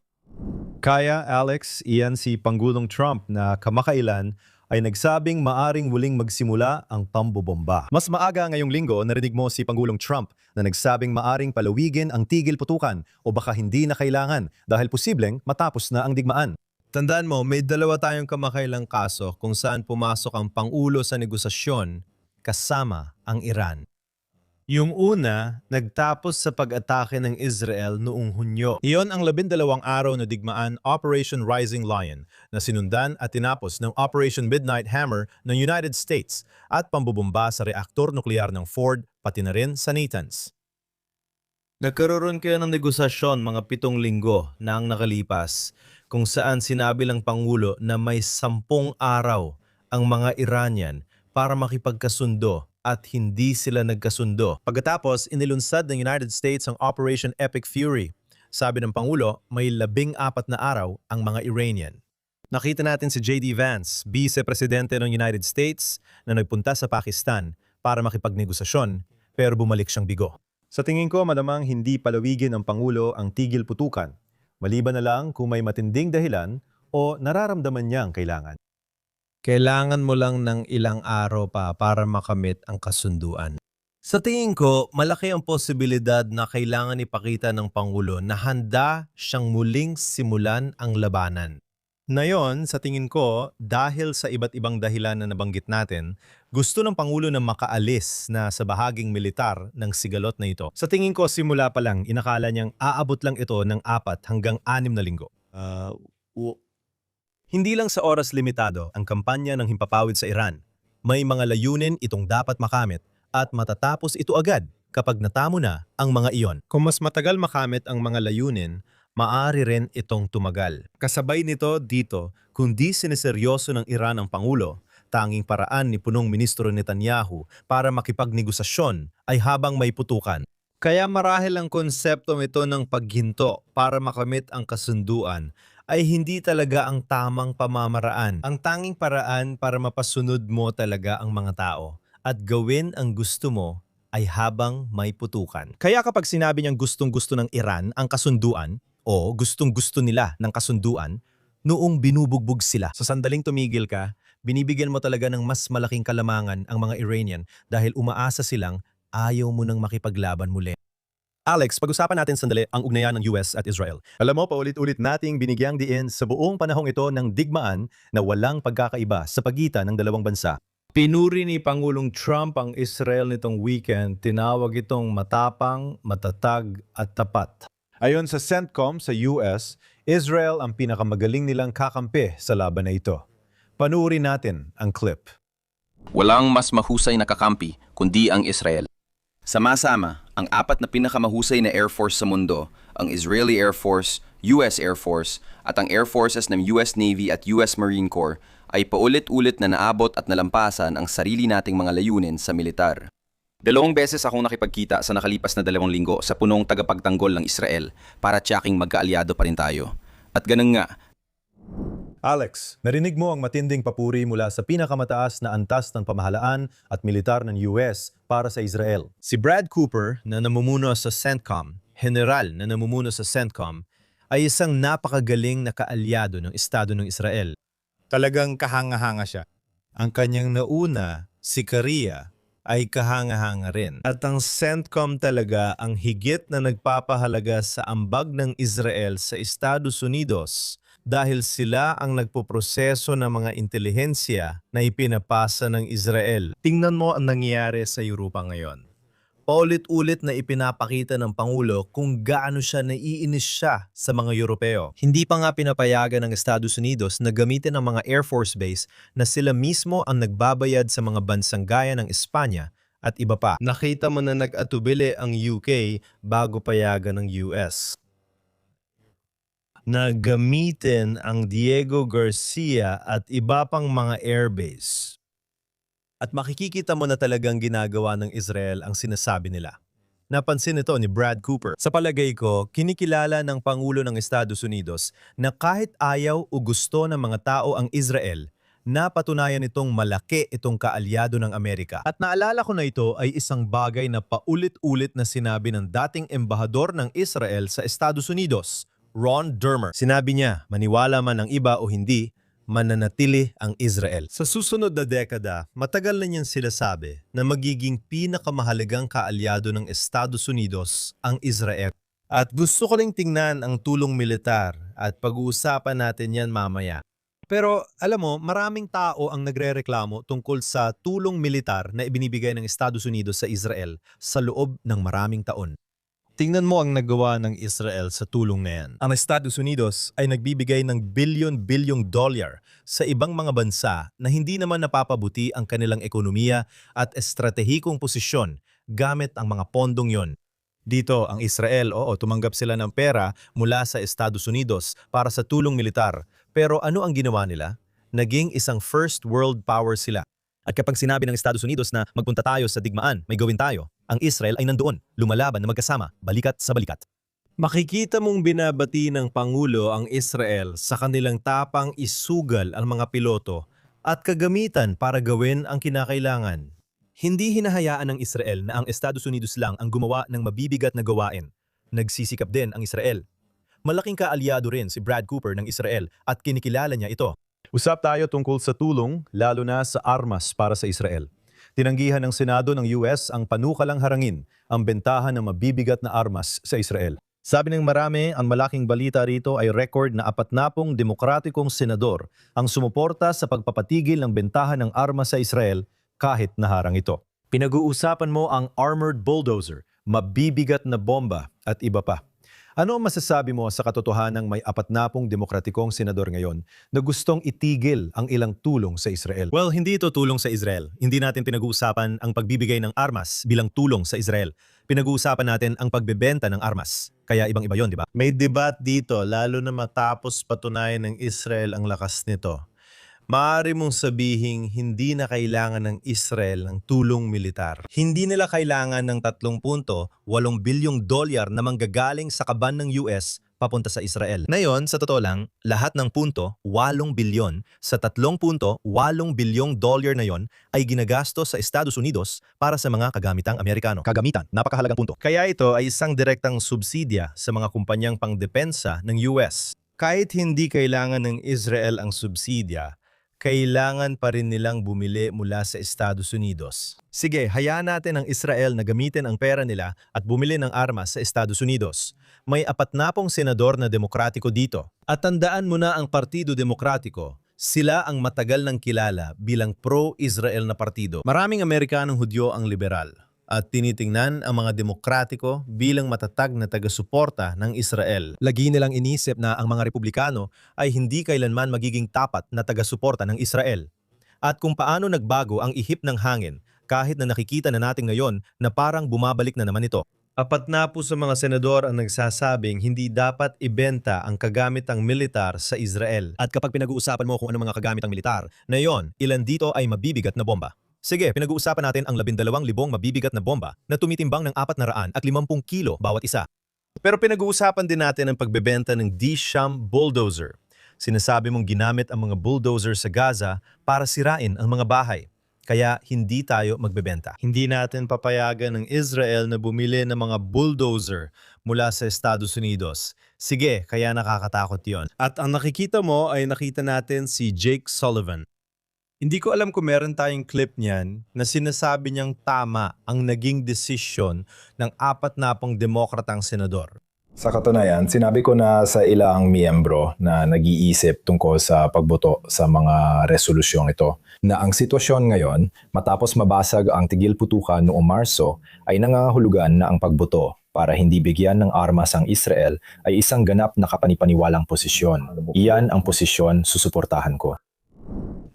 Kaya Alex, iyan si Pangulong Trump na kamakailan ay nagsabing maaring muling magsimula ang pambobomba. Mas maaga ngayong linggo, narinig mo si Pangulong Trump na nagsabing maaring palawigin ang tigil putukan o baka hindi na kailangan dahil posibleng matapos na ang digmaan. Tandaan mo, may dalawa tayong kamakailang kaso kung saan pumasok ang Pangulo sa negosasyon kasama ang Iran. Yung una, nagtapos sa pag-atake ng Israel noong Hunyo. Iyon ang 12 araw na digmaan Operation Rising Lion na sinundan at tinapos ng Operation Midnight Hammer ng United States at pambubomba sa reaktor nuklear ng Ford pati na rin sa Natanz. Nagkaroon kayo ng negosasyon mga 7 linggo na ang nakalipas kung saan sinabi lang Pangulo na may 10 araw ang mga Iranian para makipagkasundo at hindi sila nagkasundo. Pagkatapos, inilunsad ng United States ang Operation Epic Fury. Sabi ng Pangulo, may 14 na araw ang mga Iranian. Nakita natin si J.D. Vance, Vice-Presidente ng United States na nagpunta sa Pakistan para makipagnegosasyon pero bumalik siyang bigo. Sa tingin ko, malamang hindi palawigin ng Pangulo ang tigil putukan. Maliban na lang kung may matinding dahilan o nararamdaman niya ang kailangan. Kailangan mo lang ng ilang araw pa para makamit ang kasunduan. Sa tingin ko, malaki ang posibilidad na kailangan ipakita ng Pangulo na handa siyang muling simulan ang labanan. Ngayon, sa tingin ko, dahil sa iba't ibang dahilan na nabanggit natin, gusto ng Pangulo na makaalis na sa bahaging militar ng sigalot na ito. Sa tingin ko, simula pa lang, inakala niyang aabot lang ito ng 4 hanggang 6 na linggo. Hindi lang sa oras limitado ang kampanya ng himpapawid sa Iran. May mga layunin itong dapat makamit at matatapos ito agad kapag natamo na ang mga iyon. Kung mas matagal makamit ang mga layunin, maaari rin itong tumagal. Kasabay nito dito, kundi sineseryoso ng Iran ang Pangulo, tanging paraan ni punong ministro Netanyahu para makipagnegosasyon ay habang may putukan. Kaya marahil ang konseptong ito ng paghinto para makamit ang kasunduan ay hindi talaga ang tamang pamamaraan. Ang tanging paraan para mapasunod mo talaga ang mga tao at gawin ang gusto mo ay habang may putukan. Kaya kapag sinabi niyang gustong-gusto ng Iran ang kasunduan, o gustong-gusto nila ng kasunduan, noong binubugbog sila. Sa sandaling tumigil ka, binibigyan mo talaga ng mas malaking kalamangan ang mga Iranian dahil umaasa silang ayaw mo nang makipaglaban muli. Alex, pag-usapan natin sandali ang ugnayan ng US at Israel. Alam mo, paulit-ulit nating binigyang diin sa buong panahong ito ng digmaan na walang pagkakaiba sa pagitan ng dalawang bansa. Pinuri ni Pangulong Trump ang Israel nitong weekend, tinawag itong matapang, matatag at tapat. Ayon sa CENTCOM sa US, Israel ang pinakamagaling nilang kakampi sa laban na ito. Panuorin natin ang clip. Walang mas mahusay na kakampi kundi ang Israel. Sama-sama, ang 4 na pinakamahusay na Air Force sa mundo, ang Israeli Air Force, US Air Force, at ang Air Forces ng US Navy at US Marine Corps ay paulit-ulit na naabot at nalampasan ang sarili nating mga layunin sa militar. 2 beses akong nakipagkita sa nakalipas na 2 linggo sa punong tagapagtanggol ng Israel para tiyaking magkaalyado pa rin tayo. At ganun nga. Alex, narinig mo ang matinding papuri mula sa pinakamataas na antas ng pamahalaan at militar ng US para sa Israel. Si Brad Cooper na namumuno sa CENTCOM, general na namumuno sa CENTCOM, ay isang napakagaling na kaalyado ng Estado ng Israel. Talagang kahanga-hanga siya. Ang kanyang nauna, si Korea, ay kahanga-hanga rin. At ang CENTCOM talaga ang higit na nagpapahalaga sa ambag ng Israel sa Estados Unidos dahil sila ang nagpoproseso ng mga intelihensya na ipinapasa ng Israel. Tingnan mo ang nangyayari sa Europa ngayon. Paulit-ulit na ipinapakita ng Pangulo kung gaano siya naiinis siya sa mga Europeo. Hindi pa nga pinapayagan ng Estados Unidos na gamitin ang mga Air Force Base na sila mismo ang nagbabayad sa mga bansang gaya ng Espanya at iba pa. Nakita mo na nag-atubili ang UK bago payagan ng US. Na gamitin ang Diego Garcia at iba pang mga airbase. At makikikita mo na talagang ginagawa ng Israel ang sinasabi nila. Napansin ito ni Brad Cooper. Sa palagay ko, kinikilala ng Pangulo ng Estados Unidos na kahit ayaw o gusto ng mga tao ang Israel, napatunayan itong malaki itong kaalyado ng Amerika. At naalala ko na ito ay isang bagay na paulit-ulit na sinabi ng dating embahador ng Israel sa Estados Unidos, Ron Dermer. Sinabi niya, maniwala man ang iba o hindi, mananatili ang Israel. Sa susunod na dekada, matagal na niyang sinasabi na magiging pinakamahalagang kaalyado ng Estados Unidos ang Israel. At gusto ko ring tingnan ang tulong militar at pag-uusapan natin yan mamaya. Pero alam mo, maraming tao ang nagrereklamo tungkol sa tulong militar na ibinibigay ng Estados Unidos sa Israel sa loob ng maraming taon. Tingnan mo ang nagawa ng Israel sa tulong na yan. Ang Estados Unidos ay nagbibigay ng bilyon-bilyong dolyar sa ibang mga bansa na hindi naman napapabuti ang kanilang ekonomiya at estratehikong posisyon gamit ang mga pondong yon. Dito, ang Israel, tumanggap sila ng pera mula sa Estados Unidos para sa tulong militar. Pero ano ang ginawa nila? Naging isang first world power sila. At kapag sinabi ng Estados Unidos na magpunta tayo sa digmaan, may gawin tayo, ang Israel ay nandoon, lumalaban na magkasama, balikat sa balikat. Makikita mong binabati ng Pangulo ang Israel sa kanilang tapang isugal ang mga piloto at kagamitan para gawin ang kinakailangan. Hindi hinahayaan ng Israel na ang Estados Unidos lang ang gumawa ng mabibigat na gawain. Nagsisikap din ang Israel. Malaking kaalyado rin si Brad Cooper ng Israel at kinikilala niya ito. Usap tayo tungkol sa tulong, lalo na sa armas para sa Israel. Tinanggihan ng Senado ng US ang panukalang harangin ang bentahan ng mabibigat na armas sa Israel. Sabi ng marami, ang malaking balita rito ay record na 40 demokratikong senador ang sumuporta sa pagpapatigil ng bentahan ng armas sa Israel kahit naharang ito. Pinag-uusapan mo ang armored bulldozer, mabibigat na bomba at iba pa. Ano ang masasabi mo sa katotohanang may 40 demokratikong senador ngayon na gustong itigil ang ilang tulong sa Israel? Well, hindi ito tulong sa Israel. Hindi natin pinag-uusapan ang pagbibigay ng armas bilang tulong sa Israel. Pinag-uusapan natin ang pagbebenta ng armas. Kaya ibang-iba yon, di ba? May debat dito, lalo na matapos patunayan ng Israel ang lakas nito. Maaari mong sabihing hindi na kailangan ng Israel ng tulong militar. Hindi nila kailangan ng 3.8 bilyong dolyar na manggagaling sa kaban ng US papunta sa Israel. Ngayon, sa totoo lang, lahat ng 8 bilyon sa 3.8 bilyong dolyar na yon ay ginagastos sa Estados Unidos para sa mga kagamitang Amerikano. Kagamitan, napakahalagang punto. Kaya ito ay isang direktang subsidya sa mga kumpanyang pangdepensa ng US. Kahit hindi kailangan ng Israel ang subsidya, kailangan pa rin nilang bumili mula sa Estados Unidos. Sige, hayaan natin ang Israel na gamitin ang pera nila at bumili ng armas sa Estados Unidos. May 40 senador na demokratiko dito. At tandaan mo na ang Partido Demokratiko, sila ang matagal nang kilala bilang pro-Israel na partido. Maraming Amerikanong Hudyo ang liberal at tinitingnan ang mga demokratiko bilang matatag na taga-suporta ng Israel. Lagi nilang inisip na ang mga Republikano ay hindi kailanman magiging tapat na taga-suporta ng Israel. At kung paano nagbago ang ihip ng hangin kahit na nakikita na natin ngayon na parang bumabalik na naman ito. 40 sa mga senador ang nagsasabing hindi dapat ibenta ang kagamitang militar sa Israel. At kapag pinag-uusapan mo kung ano mga kagamitang militar, na yon, ilan dito ay mabibigat na bomba. Sige, pinag-uusapan natin ang 12,000 mabibigat na bomba na tumitimbang ng 450 kilo bawat isa. Pero pinag-uusapan din natin ang pagbebenta ng D-Sham bulldozer. Sinasabi mong ginamit ang mga bulldozer sa Gaza para sirain ang mga bahay. Kaya hindi tayo magbebenta. Hindi natin papayagan ng Israel na bumili ng mga bulldozer mula sa Estados Unidos. Sige, kaya nakakatakot yon. At ang nakikita mo ay nakita natin si Jake Sullivan. Hindi ko alam kung meron tayong clip niyan na sinasabi niyang tama ang naging desisyon ng 40 demokratang senador. Sa katunayan, sinabi ko na sa ilang miyembro na nag-iisip tungkol sa pagboto sa mga resolusyong ito na ang sitwasyon ngayon, matapos mabasag ang tigil putukan noong Marso, ay nangangahulugan na ang pagboto para hindi bigyan ng armas ang Israel ay isang ganap na kapanipaniwalang posisyon. Iyan ang posisyon susuportahan ko.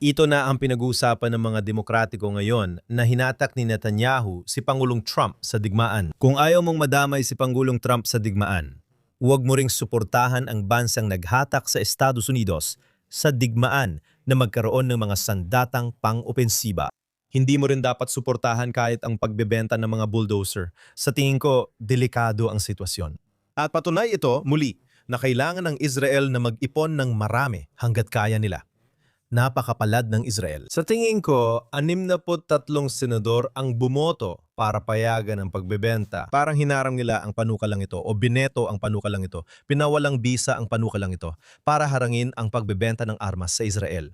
Ito na ang pinag-uusapan ng mga demokratiko ngayon na hinatak ni Netanyahu si Pangulong Trump sa digmaan. Kung ayaw mong madamay si Pangulong Trump sa digmaan, huwag mo ring suportahan ang bansang naghatak sa Estados Unidos sa digmaan na magkaroon ng mga sandatang pang-opensiba. Hindi mo rin dapat suportahan kahit ang pagbebenta ng mga bulldozer. Sa tingin ko, delikado ang sitwasyon. At patunay ito, muli, na kailangan ng Israel na mag-ipon ng marami hanggat kaya nila. Napakapalad ng Israel. Sa tingin ko, 63 senador ang bumoto para payagan ang pagbebenta. Parang hinarang nila ang panukalang ito o bineto ang panukalang ito. Pinawalang bisa ang panukalang ito para harangin ang pagbebenta ng armas sa Israel.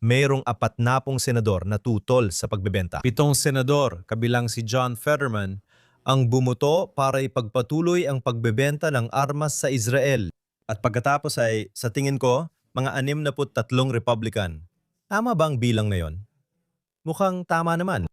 Mayroong 40 senador na tutol sa pagbebenta. 7 senador, kabilang si John Fetterman, ang bumoto para ipagpatuloy ang pagbebenta ng armas sa Israel. At pagkatapos ay, sa tingin ko, mga 63 Republican. Tama bang bilang na yon? Mukhang tama naman.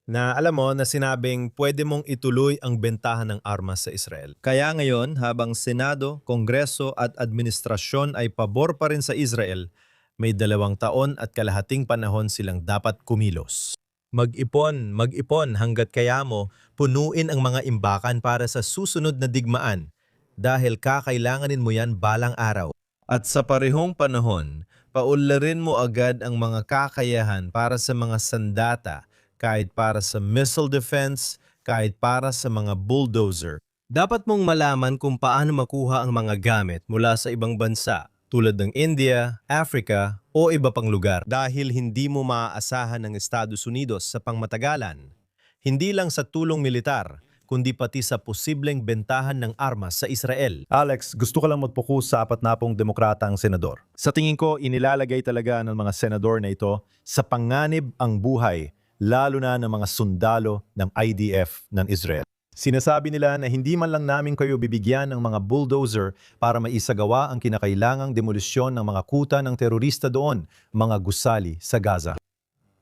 Na alam mo na sinabing pwede mong ituloy ang bentahan ng armas sa Israel. Kaya ngayon, habang Senado, Kongreso at Administrasyon ay pabor pa rin sa Israel, may 2 taon at kalahating panahon silang dapat kumilos. Mag-ipon hanggat kaya mo, punuin ang mga imbakan para sa susunod na digmaan dahil kakailanganin mo yan balang araw. At sa parehong panahon, paunlarin mo agad ang mga kakayahan para sa mga sandata, kahit para sa missile defense, kahit para sa mga bulldozer. Dapat mong malaman kung paano makuha ang mga gamit mula sa ibang bansa tulad ng India, Africa o iba pang lugar dahil hindi mo maaasahan ng Estados Unidos sa pangmatagalan. Hindi lang sa tulong militar, kundi pati sa posibleng bentahan ng armas sa Israel. Alex, gusto ko lang magpokus sa 40 demokratang senador. Sa tingin ko, inilalagay talaga ng mga senador na ito sa panganib ang buhay, lalo na ng mga sundalo ng IDF ng Israel. Sinasabi nila na hindi man lang namin kayo bibigyan ng mga bulldozer para maisagawa ang kinakailangang demolisyon ng mga kuta ng terorista doon, mga gusali sa Gaza.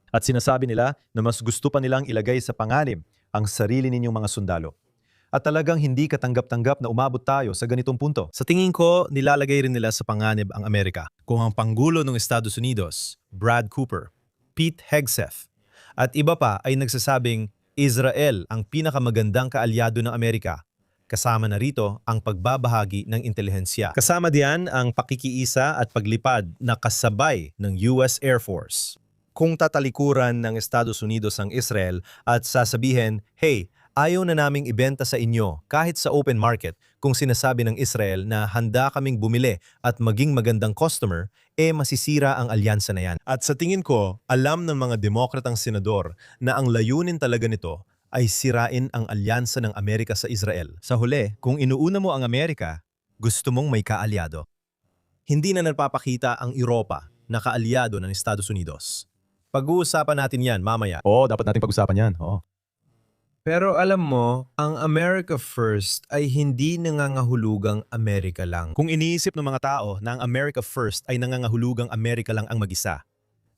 At sinasabi nila na mas gusto pa nilang ilagay sa panganib ang sarili ninyong mga sundalo. At talagang hindi katanggap-tanggap na umabot tayo sa ganitong punto. Sa tingin ko, nilalagay rin nila sa panganib ang Amerika. Kung ang Pangulo ng Estados Unidos, Brad Cooper, Pete Hegseth, at iba pa ay nagsasabing Israel ang pinakamagandang kaalyado ng Amerika. Kasama na rito ang pagbabahagi ng intelihensya. Kasama diyan ang pakikiisa at paglipad na kasabay ng US Air Force. Kung tatalikuran ng Estados Unidos ang Israel at sasabihin, hey, ayaw na naming ibenta sa inyo kahit sa open market kung sinasabi ng Israel na handa kaming bumili at maging magandang customer, masisira ang alyansa na yan. At sa tingin ko, alam ng mga demokratang senador na ang layunin talaga nito ay sirain ang alyansa ng Amerika sa Israel. Sa huli, kung inuuna mo ang Amerika, gusto mong may kaalyado. Hindi na napapakita ang Europa na kaalyado ng Estados Unidos. Pag-uusapan natin yan mamaya. Oo, dapat natin pag-usapan yan. Oo. Pero alam mo, ang America First ay hindi nangangahulugang Amerika lang. Kung iniisip ng mga tao na ang America First ay nangangahulugang Amerika lang ang mag-isa,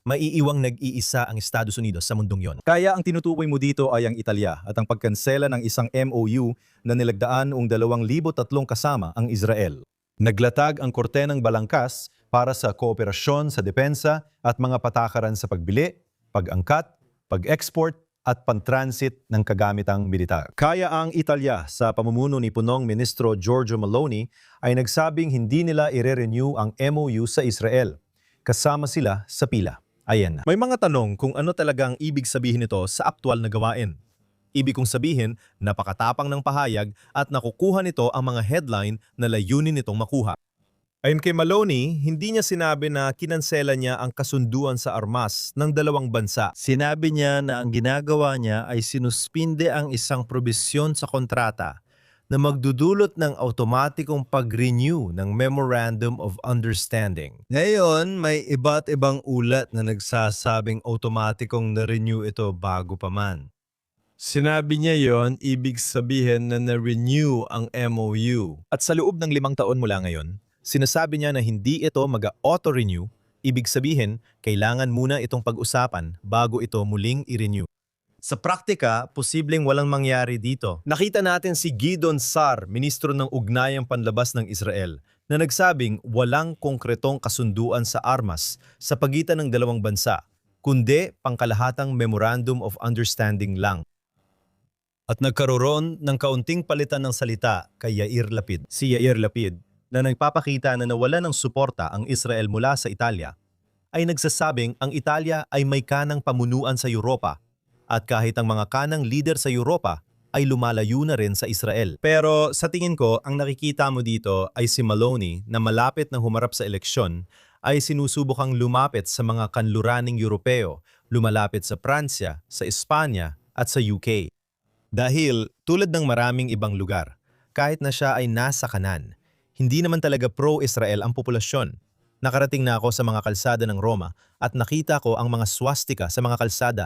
maiiwang nag-iisa ang Estados Unidos sa mundong yon. Kaya ang tinutukoy mo dito ay ang Italya at ang pagkansela ng isang MOU na nilagdaan noong 2003 kasama ang Israel. Naglatag ang Korte ng Balangkas para sa kooperasyon sa depensa at mga patakaran sa pagbili, pag-angkat, pag-export at pantransit ng kagamitang militar. Kaya ang Italya sa pamumuno ni Punong Ministro Giorgio Meloni ay nagsabing hindi nila ire-renew ang MOU sa Israel. Kasama sila sa pila. Ayan na. May mga tanong kung ano talaga ang ibig sabihin nito sa aktwal na gawain. Ibig kong sabihin, napakatapang ng pahayag at nakukuha nito ang mga headline na layunin nitong makuha. Ayon kay Maloney, hindi niya sinabi na kinansela niya ang kasunduan sa armas ng dalawang bansa. Sinabi niya na ang ginagawa niya ay sinuspinde ang isang probisyon sa kontrata na magdudulot ng automatikong pag-renew ng Memorandum of Understanding. Ngayon, may iba't ibang ulat na nagsasabing automatikong na-renew ito bago pa man. Sinabi niya yon, ibig sabihin na na-renew ang MOU. At sa loob ng 5 taon mula ngayon, sinasabi niya na hindi ito mag-auto-renew, ibig sabihin, kailangan muna itong pag-usapan bago ito muling i-renew. Sa praktika, posibleng walang mangyari dito. Nakita natin si Gideon Sa'ar, Ministro ng Ugnayang Panlabas ng Israel, na nagsabing walang konkretong kasunduan sa armas sa pagitan ng dalawang bansa, kundi pangkalahatang Memorandum of Understanding lang. At nagkaroon ng kaunting palitan ng salita kay Yair Lapid. Si Yair Lapid, na nagpapakita na nawala ng suporta ang Israel mula sa Italia, ay nagsasabing ang Italia ay may kanang pamunuan sa Europa at kahit ang mga kanang leader sa Europa ay lumalayo na rin sa Israel. Pero sa tingin ko, ang nakikita mo dito ay si Maloney na malapit na humarap sa eleksyon ay sinusubukang lumapit sa mga kanluraning Europeo, lumalapit sa Pransya, sa Espanya at sa UK. Dahil tulad ng maraming ibang lugar, kahit na siya ay nasa kanan, hindi naman talaga pro-Israel ang populasyon. Nakarating na ako sa mga kalsada ng Roma at nakita ko ang mga swastika sa mga kalsada.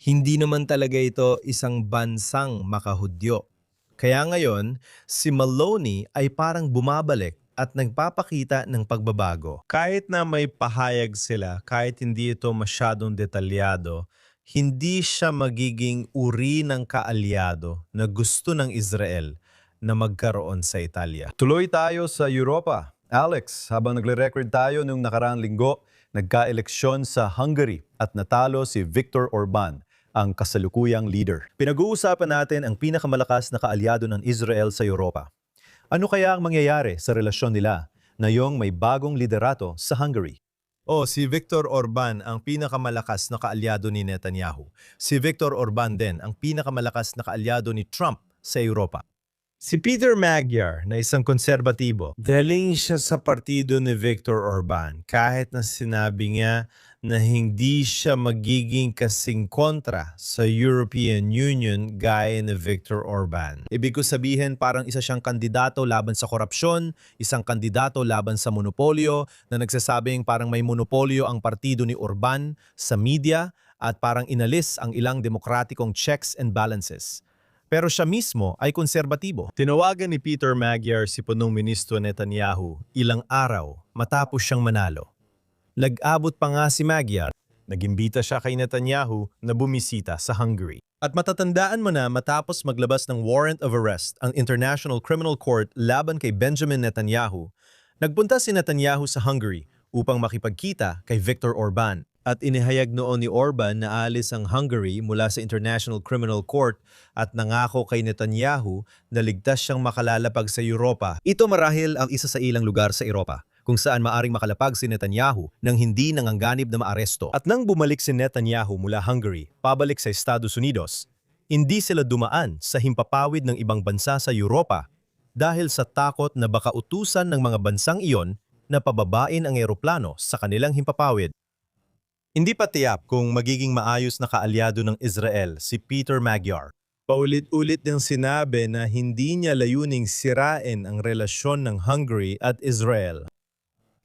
Hindi naman talaga ito isang bansang makahudyo. Kaya ngayon, si Maloney ay parang bumabalik at nagpapakita ng pagbabago. Kahit na may pahayag sila, kahit hindi ito masyadong detalyado, hindi siya magiging uri ng kaalyado na gusto ng Israel na magkaroon sa Italia. Tuloy tayo sa Europa Alex, habang nagle-record tayo nung nakaraang linggo, nagka-eleksyon sa Hungary at natalo si Viktor Orban, ang kasalukuyang leader. Pinag-uusapan natin ang pinakamalakas na kaalyado ng Israel sa Europa. Ano kaya ang mangyayari sa relasyon nila ngayong may bagong liderato sa Hungary? Si Viktor Orban ang pinakamalakas na kaalyado ni Netanyahu. Si Viktor Orban din ang pinakamalakas na kaalyado ni Trump sa Europa. Si Peter Magyar na isang konserbatibo, galing siya sa partido ni Viktor Orban kahit na sinabi niya na hindi siya magiging kasing kontra sa European Union gaya ni Viktor Orban. Ibig ko sabihin parang isa siyang kandidato laban sa korupsyon, isang kandidato laban sa monopolyo na nagsasabing parang may monopolyo ang partido ni Orban sa media at parang inalis ang ilang demokratikong checks and balances. Pero siya mismo ay konserbatibo. Tinawagan ni Peter Magyar si punong ministro Netanyahu ilang araw matapos siyang manalo. Nag-abot pa nga si Magyar. Nagimbita siya kay Netanyahu na bumisita sa Hungary. At matatandaan mo na matapos maglabas ng warrant of arrest ang International Criminal Court laban kay Benjamin Netanyahu, nagpunta si Netanyahu sa Hungary upang makipagkita kay Viktor Orban. At inihayag noon ni Orban na alis ang Hungary mula sa International Criminal Court at nangako kay Netanyahu na ligtas siyang makalalapag sa Europa. Ito marahil ang isa sa ilang lugar sa Europa kung saan maaring makalapag si Netanyahu nang hindi nanganganib na maaresto. At nang bumalik si Netanyahu mula Hungary, pabalik sa Estados Unidos, hindi sila dumaan sa himpapawid ng ibang bansa sa Europa dahil sa takot na baka utusan ng mga bansang iyon na pababain ang eroplano sa kanilang himpapawid. Hindi pa tiyak kung magiging maayos na kaalyado ng Israel si Peter Magyar. Paulit-ulit niyang sinabi na hindi niya layuning sirain ang relasyon ng Hungary at Israel.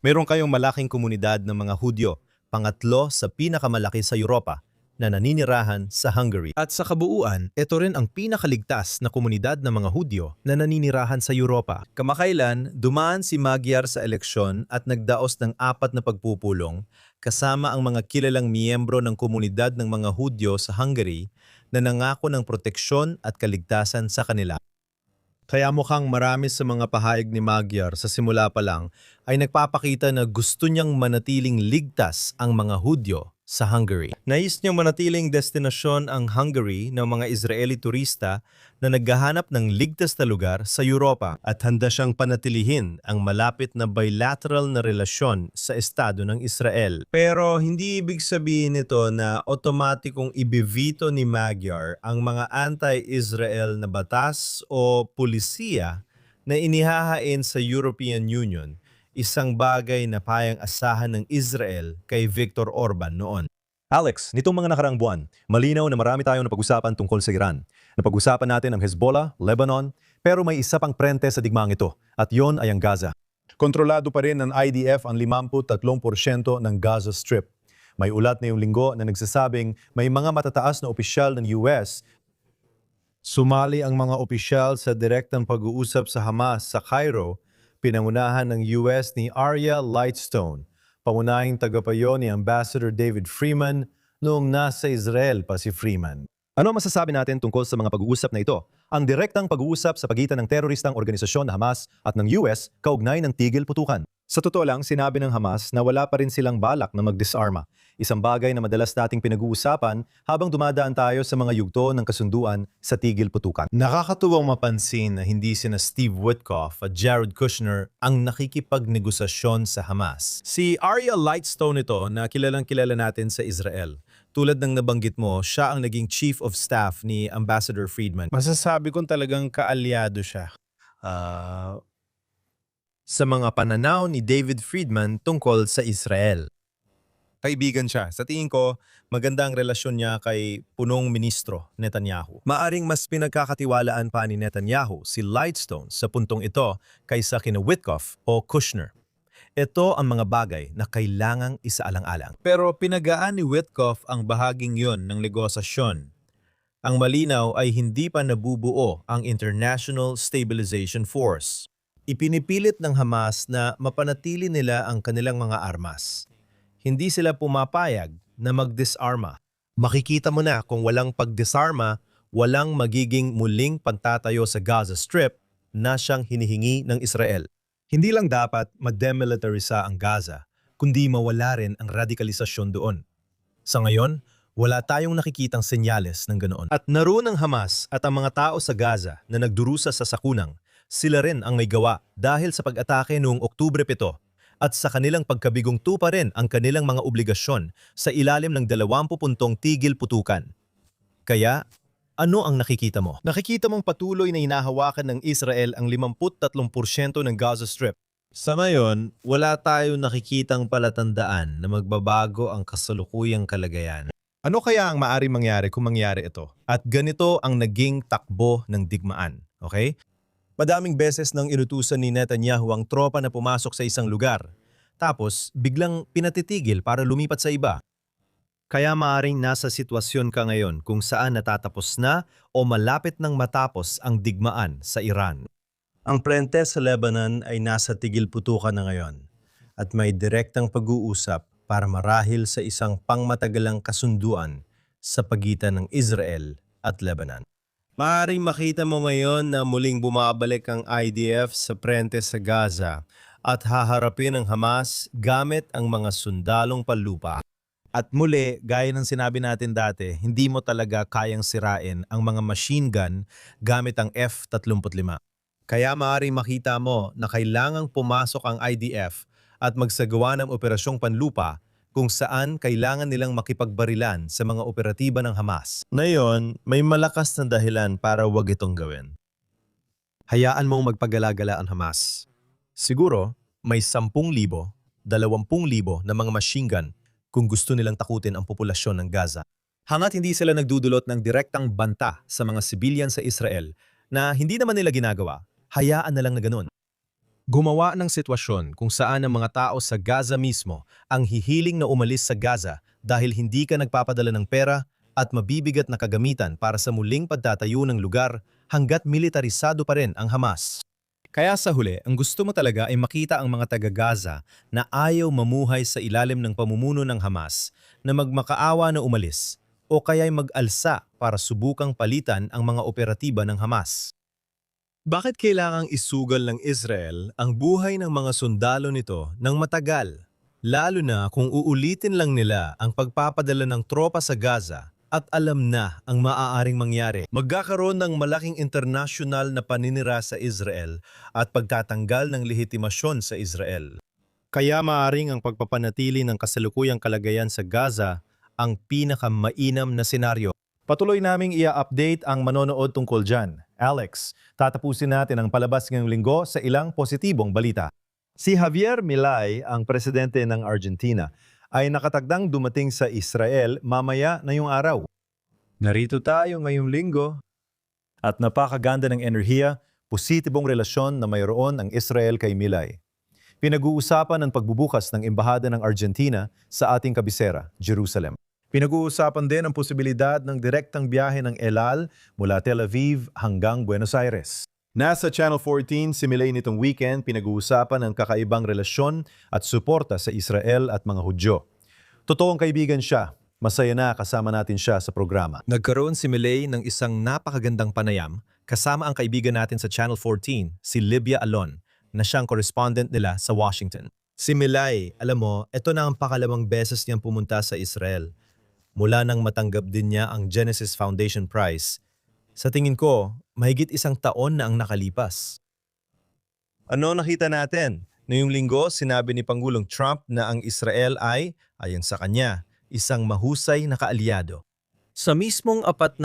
Meron kayong malaking komunidad ng mga Hudyo, pangatlo sa pinakamalaki sa Europa, na naninirahan sa Hungary. At sa kabuuan, ito rin ang pinakaligtas na komunidad ng mga Hudyo na naninirahan sa Europa. Kamakailan, dumaan si Magyar sa eleksyon at nagdaos ng 4 na pagpupulong kasama ang mga kilalang miyembro ng komunidad ng mga Hudyo sa Hungary na nangako ng proteksyon at kaligtasan sa kanila. Kaya mukhang marami sa mga pahayag ni Magyar sa simula pa lang ay nagpapakita na gusto niyang manatiling ligtas ang mga Hudyo sa Hungary. Nais niyang manatiling destinasyon ang Hungary ng mga Israeli turista na naghahanap ng ligtas na lugar sa Europa at handa siyang panatilihin ang malapit na bilateral na relasyon sa Estado ng Israel. Pero hindi ibig sabihin nito na otomatikong ibivito ni Magyar ang mga anti-Israel na batas o pulisiya na inihahain sa European Union, isang bagay na payang asahan ng Israel kay Viktor Orban noon. Alex, nitong mga nakaraang buwan, malinaw na marami tayong napag-usapan tungkol sa Iran. Napag-usapan natin ang Hezbollah, Lebanon, pero may isa pang prente sa digmaang ito, at yon ay ang Gaza. Kontrolado pa rin ng IDF ang 53% ng Gaza Strip. May ulat na yung linggo na nagsasabing may mga matataas na opisyal ng US. Sumali ang mga opisyal sa direktang pag-uusap sa Hamas sa Cairo, pinangunahan ng US ni Arya Lightstone, pangunahing tagapayo ni Ambassador David Freeman noong nasa Israel pa si Freeman. Ano masasabi natin tungkol sa mga pag-uusap na ito? Ang direktang pag-uusap sa pagitan ng teroristang organisasyon na Hamas at ng US kaugnay ng tigil putukan. Sa totoo lang, sinabi ng Hamas na wala pa rin silang balak na mag-disarma. Isang bagay na madalas nating pinag-uusapan habang dumadaan tayo sa mga yugto ng kasunduan sa tigil putukan. Nakakatuwang mapansin na hindi sina Steve Witkoff at Jared Kushner ang nakikipagnegosasyon sa Hamas. Si Arya Lightstone ito na kilalang-kilala natin sa Israel. Tulad ng nabanggit mo, siya ang naging chief of staff ni Ambassador Friedman. Masasabi kong talagang kaalyado siya. Sa mga pananaw ni David Friedman tungkol sa Israel. Kaibigan siya. Sa tingin ko, maganda ang relasyon niya kay punong ministro Netanyahu. Maaring mas pinagkakatiwalaan pa ni Netanyahu si Lightstone sa puntong ito kaysa kina Witkoff o Kushner. Ito ang mga bagay na kailangang isaalang-alang. Pero pinagaan ni Witkoff ang bahaging yon ng negosasyon. Ang malinaw ay hindi pa nabubuo ang International Stabilization Force. Ipinipilit ng Hamas na mapanatili nila ang kanilang mga armas. Hindi sila pumapayag na mag-disarma. Makikita mo na kung walang pag-disarma, walang magiging muling pantatayo sa Gaza Strip na siyang hinihingi ng Israel. Hindi lang dapat ma-demilitarisa ang Gaza, kundi mawala rin ang radikalisasyon doon. Sa ngayon, wala tayong nakikitang senyales ng ganoon. At naroon ang Hamas at ang mga tao sa Gaza na nagdurusa sa sakunang, sila rin ang may gawa dahil sa pag-atake noong Oktubre 7 at sa kanilang pagkabigong tupa rin ang kanilang mga obligasyon sa ilalim ng 20 puntong tigil putukan. Kaya, ano ang nakikita mo? Nakikita mong patuloy na hinahawakan ng Israel ang 53% ng Gaza Strip. Sa ngayon, wala tayo nakikitang palatandaan na magbabago ang kasalukuyang kalagayan. Ano kaya ang maaaring mangyari kung mangyari ito? At ganito ang naging takbo ng digmaan, okay? Madaming beses nang inutusan ni Netanyahu ang tropa na pumasok sa isang lugar. Tapos, biglang pinatitigil para lumipat sa iba. Kaya maaaring nasa sitwasyon ka ngayon kung saan natatapos na o malapit nang matapos ang digmaan sa Iran. Ang prente sa Lebanon ay nasa tigil putukan na ngayon at may direktang pag-uusap para marahil sa isang pangmatagalang kasunduan sa pagitan ng Israel at Lebanon. Maaaring makita mo ngayon na muling bumabalik ang IDF sa prente sa Gaza at haharapin ang Hamas gamit ang mga sundalong panlupa. At muli, gaya ng sinabi natin dati, hindi mo talaga kayang sirain ang mga machine gun gamit ang F-35. Kaya maaaring makita mo na kailangang pumasok ang IDF at magsagawa ng operasyong panlupa kung saan kailangan nilang makipagbarilan sa mga operatiba ng Hamas. Ngayon, may malakas na dahilan para wag itong gawin. Hayaan mong magpagalagala ang Hamas. Siguro, may 10,000, 20,000 na mga machine gun kung gusto nilang takutin ang populasyon ng Gaza. Hangat hindi sila nagdudulot ng direktang banta sa mga sibilyan sa Israel na hindi naman nila ginagawa, hayaan na lang na ganun. Gumawa ng sitwasyon kung saan ang mga tao sa Gaza mismo ang hihiling na umalis sa Gaza dahil hindi ka nagpapadala ng pera at mabibigat na kagamitan para sa muling pagtatayo ng lugar hanggat militarisado pa rin ang Hamas. Kaya sa huli, ang gusto mo talaga ay makita ang mga taga-Gaza na ayaw mamuhay sa ilalim ng pamumuno ng Hamas na magmakaawa na umalis o kaya'y mag-alsa para subukang palitan ang mga operatiba ng Hamas. Bakit kailangang isugal ng Israel ang buhay ng mga sundalo nito ng matagal? Lalo na kung uulitin lang nila ang pagpapadala ng tropa sa Gaza at alam na ang maaaring mangyari. Magkakaroon ng malaking internasyonal na paninira sa Israel at pagtatanggal ng lehitimasyon sa Israel. Kaya maaaring ang pagpapanatili ng kasalukuyang kalagayan sa Gaza ang pinakamainam na senaryo. Patuloy naming i-update ang manonood tungkol dyan. Alex, tatapusin natin ang palabas ngayong linggo sa ilang positibong balita. Si Javier Milei, ang presidente ng Argentina, ay nakatagdang dumating sa Israel mamaya na yung araw. Narito tayo ngayong linggo. At napakaganda ng enerhiya, positibong relasyon na mayroon ang Israel kay Milei. Pinag-uusapan ang pagbubukas ng embahada ng Argentina sa ating kabisera, Jerusalem. Pinag-uusapan din ang posibilidad ng direktang biyahe ng El Al mula Tel Aviv hanggang Buenos Aires. Nasa Channel 14 si Milei nitong weekend, pinag-uusapan ang kakaibang relasyon at suporta sa Israel at mga Hudyo. Totoong kaibigan siya, masaya na kasama natin siya sa programa. Nagkaroon si Milei ng isang napakagandang panayam kasama ang kaibigan natin sa Channel 14, si Libya Alon, na siyang correspondent nila sa Washington. Si Milei, alam mo, ito na ang pakalawang beses niyang pumunta sa Israel. Mula nang matanggap din niya ang Genesis Foundation Prize. Sa tingin ko, mahigit 1 taon na ang nakalipas. Ano nakita natin? Ngayong linggo, sinabi ni Pangulong Trump na ang Israel ay, ayon sa kanya, isang mahusay na kaalyado. Sa mismong 48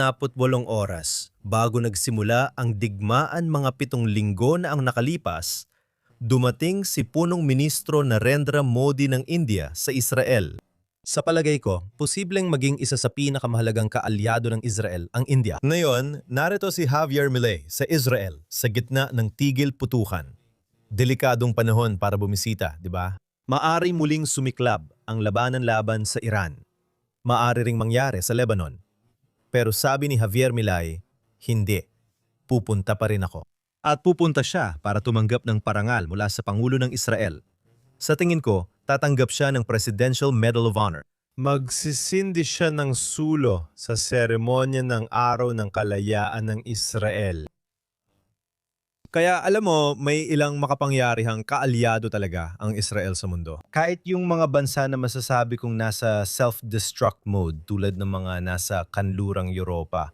oras, bago nagsimula ang digmaan mga 7 linggo na ang nakalipas, dumating si Punong Ministro Narendra Modi ng India sa Israel. Sa palagay ko, posibleng maging isa sa pinakamahalagang kaalyado ng Israel ang India. Ngayon, narito si Javier Milei sa Israel sa gitna ng tigil putukan. Delikadong panahon para bumisita, di ba? Maari muling sumiklab ang labanan-laban sa Iran. Maari ring mangyari sa Lebanon. Pero sabi ni Javier Milei, hindi. Pupunta pa rin ako. At pupunta siya para tumanggap ng parangal mula sa Pangulo ng Israel. Sa tingin ko, tatanggap siya ng Presidential Medal of Honor. Magsisindi siya ng sulo sa seremonya ng Araw ng Kalayaan ng Israel. Kaya alam mo, may ilang makapangyarihang kaalyado talaga ang Israel sa mundo. Kahit yung mga bansa na masasabi kong nasa self-destruct mode tulad ng mga nasa kanlurang Europa.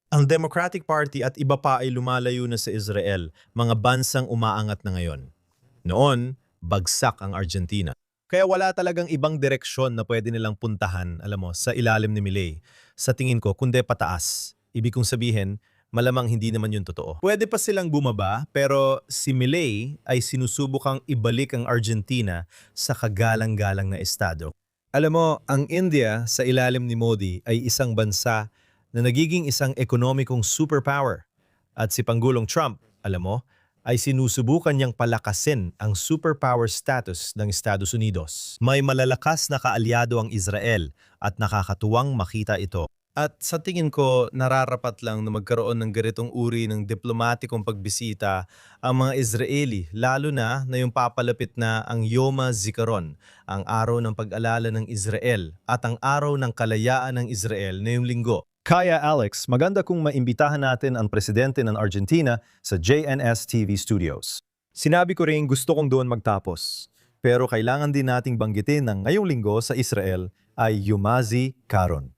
Ang Democratic Party at iba pa ay lumalayo na sa Israel, mga bansang umaangat na ngayon. Noon, bagsak ang Argentina. Kaya wala talagang ibang direksyon na pwede nilang puntahan, alam mo, sa ilalim ni Milei. Sa tingin ko, kundi pataas. Ibig kong sabihin, malamang hindi naman yun totoo. Pwede pa silang bumaba, pero si Milei ay sinusubukang ibalik ang Argentina sa kagalang-galang na estado. Alam mo, ang India sa ilalim ni Modi ay isang bansa na nagiging isang ekonomikong superpower. At si Pangulong Trump, alam mo, ay sinusubukan niyang palakasin ang superpower status ng Estados Unidos. May malalakas na kaalyado ang Israel at nakakatuwang makita ito. At sa tingin ko, nararapat lang na magkaroon ng ganitong uri ng diplomatikong pagbisita ang mga Israeli, lalo na yung papalapit na ang Yom HaZikaron, ang araw ng pag-alala ng Israel at ang araw ng kalayaan ng Israel ngayong linggo. Kaya Alex, maganda kung maimbitahan natin ang presidente ng Argentina sa JNS TV Studios. Sinabi ko rin gusto kong doon magtapos. Pero kailangan din nating banggitin na ngayong linggo sa Israel ay Yom HaZikaron.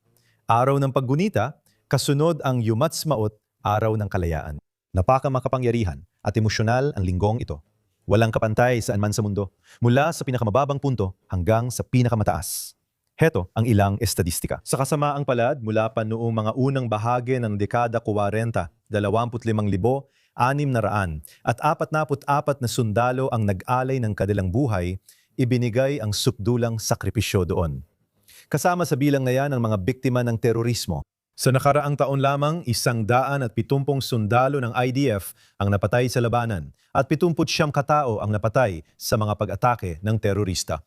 Araw ng paggunita, kasunod ang Yom Ha'atzmaut, araw ng kalayaan. Napakamakapangyarihan at emosyonal ang linggong ito. Walang kapantay saan man sa mundo, mula sa pinakamababang punto hanggang sa pinakamataas. Heto ang ilang estadistika. Sa kasamaang palad, mula pa noong mga unang bahagi ng dekada 40, 25,600 at 44 na sundalo ang nag-alay ng kanilang buhay, ibinigay ang sukdulang sakripisyo doon. Kasama sa bilang na yan ang mga biktima ng terorismo. Sa nakaraang taon lamang, 170 sundalo ng IDF ang napatay sa labanan at 79 katao ang napatay sa mga pag-atake ng terorista.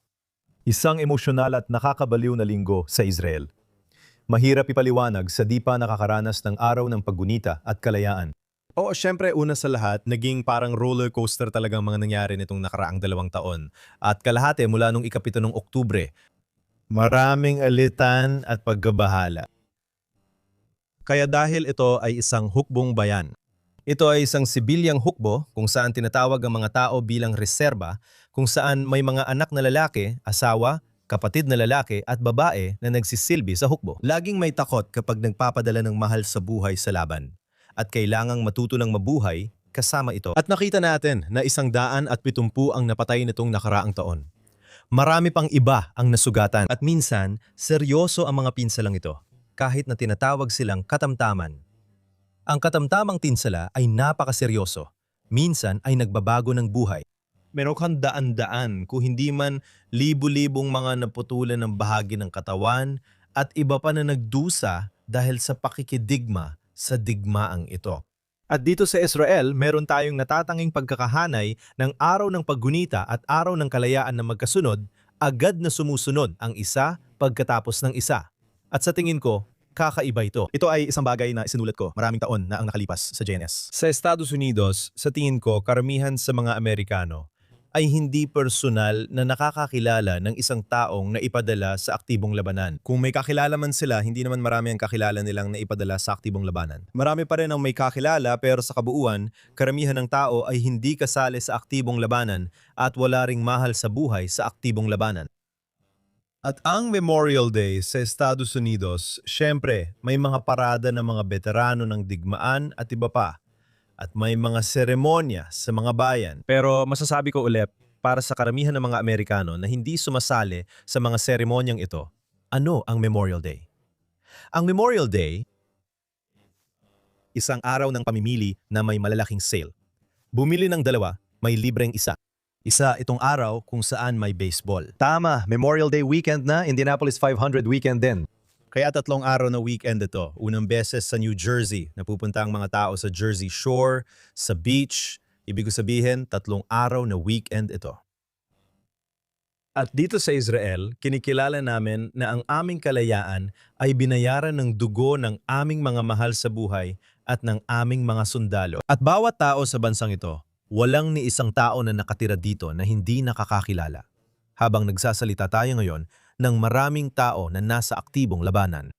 Isang emosyonal at nakakabaliw na linggo sa Israel. Mahirap ipaliwanag sa di pa nakakaranas ng araw ng paggunita at kalayaan. Oo, syempre una sa lahat, naging parang roller coaster talagang mga nangyari nitong nakaraang 2 taon. At kalahati mula nung 7 ng Oktubre. Maraming alitan at pagkabahala. Kaya dahil ito ay isang hukbong bayan. Ito ay isang sibilyang hukbo kung saan tinatawag ang mga tao bilang reserba, kung saan may mga anak na lalaki, asawa, kapatid na lalaki at babae na nagsisilbi sa hukbo. Laging may takot kapag nagpapadala ng mahal sa buhay sa laban. At kailangang matuto ng mabuhay kasama ito. At nakita natin na 170 ang napatay nitong nakaraang taon. Marami pang iba ang nasugatan at minsan, seryoso ang mga pinsalang ito kahit na tinatawag silang katamtaman. Ang katamtamang tinsala ay napakaseryoso. Minsan ay nagbabago ng buhay. Meron kang daan-daan kung hindi man libu-libong mga naputulan ng bahagi ng katawan at iba pa na nagdusa dahil sa pakikidigma sa digmaang ito. At dito sa Israel, meron tayong natatanging pagkakahanay ng araw ng paggunita at araw ng kalayaan na magkasunod, agad na sumusunod ang isa pagkatapos ng isa. At sa tingin ko, kakaiba ito. Ito ay isang bagay na isinulat ko maraming taon na ang nakalipas sa JNS. Sa Estados Unidos, sa tingin ko, karamihan sa mga Amerikano ay hindi personal na nakakakilala ng isang taong naipadala sa aktibong labanan. Kung may kakilala man sila, hindi naman marami ang kakilala nilang naipadala sa aktibong labanan. Marami pa rin ang may kakilala pero sa kabuuan, karamihan ng tao ay hindi kasali sa aktibong labanan at wala ring mahal sa buhay sa aktibong labanan. At ang Memorial Day sa Estados Unidos, syempre may mga parada ng mga veterano ng digmaan at iba pa. At may mga seremonya sa mga bayan. Pero masasabi ko ulit, para sa karamihan ng mga Amerikano na hindi sumasali sa mga seremonyang ito, ano ang Memorial Day? Ang Memorial Day, isang araw ng pamimili na may malalaking sale. Bumili ng 2, may libreng isa. Isa itong araw kung saan may baseball. Tama, Memorial Day weekend na, Indianapolis 500 weekend din. Kaya 3 araw na weekend ito. Unang beses sa New Jersey. Napupunta ang mga tao sa Jersey Shore, sa beach. Ibig sabihin, 3 araw na weekend ito. At dito sa Israel, kinikilala namin na ang aming kalayaan ay binayaran ng dugo ng aming mga mahal sa buhay at ng aming mga sundalo. At bawat tao sa bansang ito, walang ni isang tao na nakatira dito na hindi nakakakilala. Habang nagsasalita tayo ngayon, ng maraming tao na nasa aktibong labanan.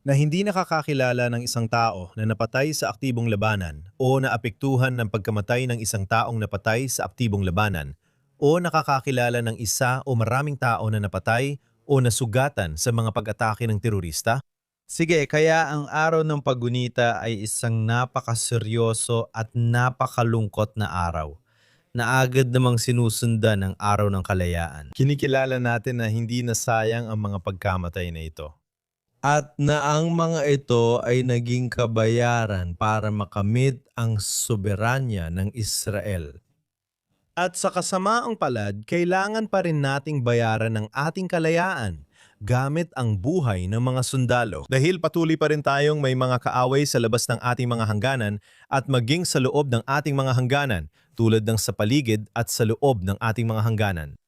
na hindi nakakakilala ng isang tao na napatay sa aktibong labanan o naapektuhan ng pagkamatay ng isang taong napatay sa aktibong labanan o nakakakilala ng isa o maraming tao na napatay o nasugatan sa mga pag-atake ng terorista? Sige, kaya ang araw ng paggunita ay isang napakaseryoso at napakalungkot na araw na agad namang sinusundan ng araw ng kalayaan. Kinikilala natin na hindi nasayang ang mga pagkamatay na ito. At na ang mga ito ay naging kabayaran para makamit ang soberanya ng Israel. At sa kasamaang palad, kailangan pa rin nating bayaran ng ating kalayaan gamit ang buhay ng mga sundalo. Dahil patuloy pa rin tayong may mga kaaway sa labas ng ating mga hangganan at maging sa loob ng ating mga hangganan, tulad ng sa paligid at sa loob ng ating mga hangganan.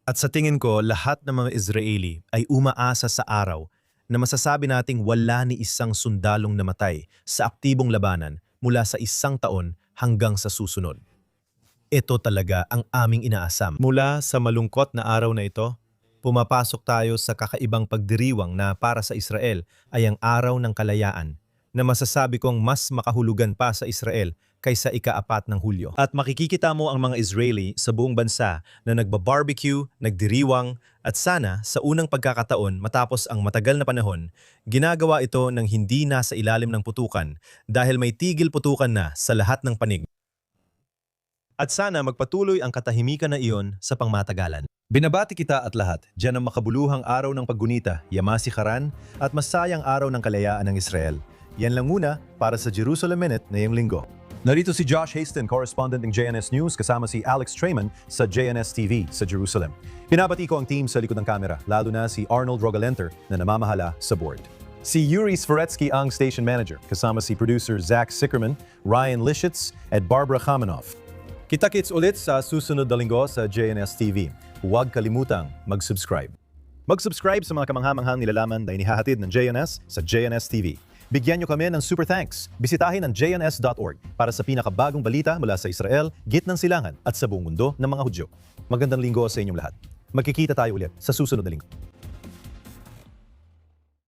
At sa tingin ko, lahat ng mga Israeli ay umaasa sa araw na masasabi nating wala ni isang sundalong namatay sa aktibong labanan mula sa 1 taon hanggang sa susunod. Ito talaga ang aming inaasam. Mula sa malungkot na araw na ito, pumapasok tayo sa kakaibang pagdiriwang na para sa Israel ay ang araw ng kalayaan na masasabi kong mas makahulugan pa sa Israel kaysa ika-4 ng Hulyo. At makikikita mo ang mga Israeli sa buong bansa na nagbabarbecue, nagdiriwang, at sana sa unang pagkakataon matapos ang matagal na panahon, ginagawa ito ng hindi nasa ilalim ng putukan dahil may tigil putukan na sa lahat ng panig. At sana magpatuloy ang katahimikan na iyon sa pangmatagalan. Binabati kita at lahat, diyan ang makabuluhang araw ng paggunita, Yamasi Haran, at masayang araw ng kalayaan ng Israel. Yan lang muna para sa Jerusalem Minute ngayong linggo. Narito si Josh Haston, correspondent ng JNS News, kasama si Alex Trayman sa JNS TV sa Jerusalem. Pinabati ko ang team sa likod ng kamera, lalo na si Arnold Rogalenter na namamahala sa board. Si Yuri Svoretsky ang station manager, kasama si producer Zach Sickerman, Ryan Lishitz, at Barbara Kamenov. Kita-kits ulit sa susunod na linggo sa JNS TV. Huwag kalimutang mag-subscribe. Mag-subscribe sa mga kamanghamanghang nilalaman na inihahatid ng JNS sa JNS TV. Bigyan nyo kami ng super thanks. Bisitahin ang jns.org para sa pinakabagong balita mula sa Israel, Gitnang Silangan at sa buong mundo ng mga Hudyo. Magandang linggo sa inyong lahat. Magkikita tayo ulit sa susunod na linggo.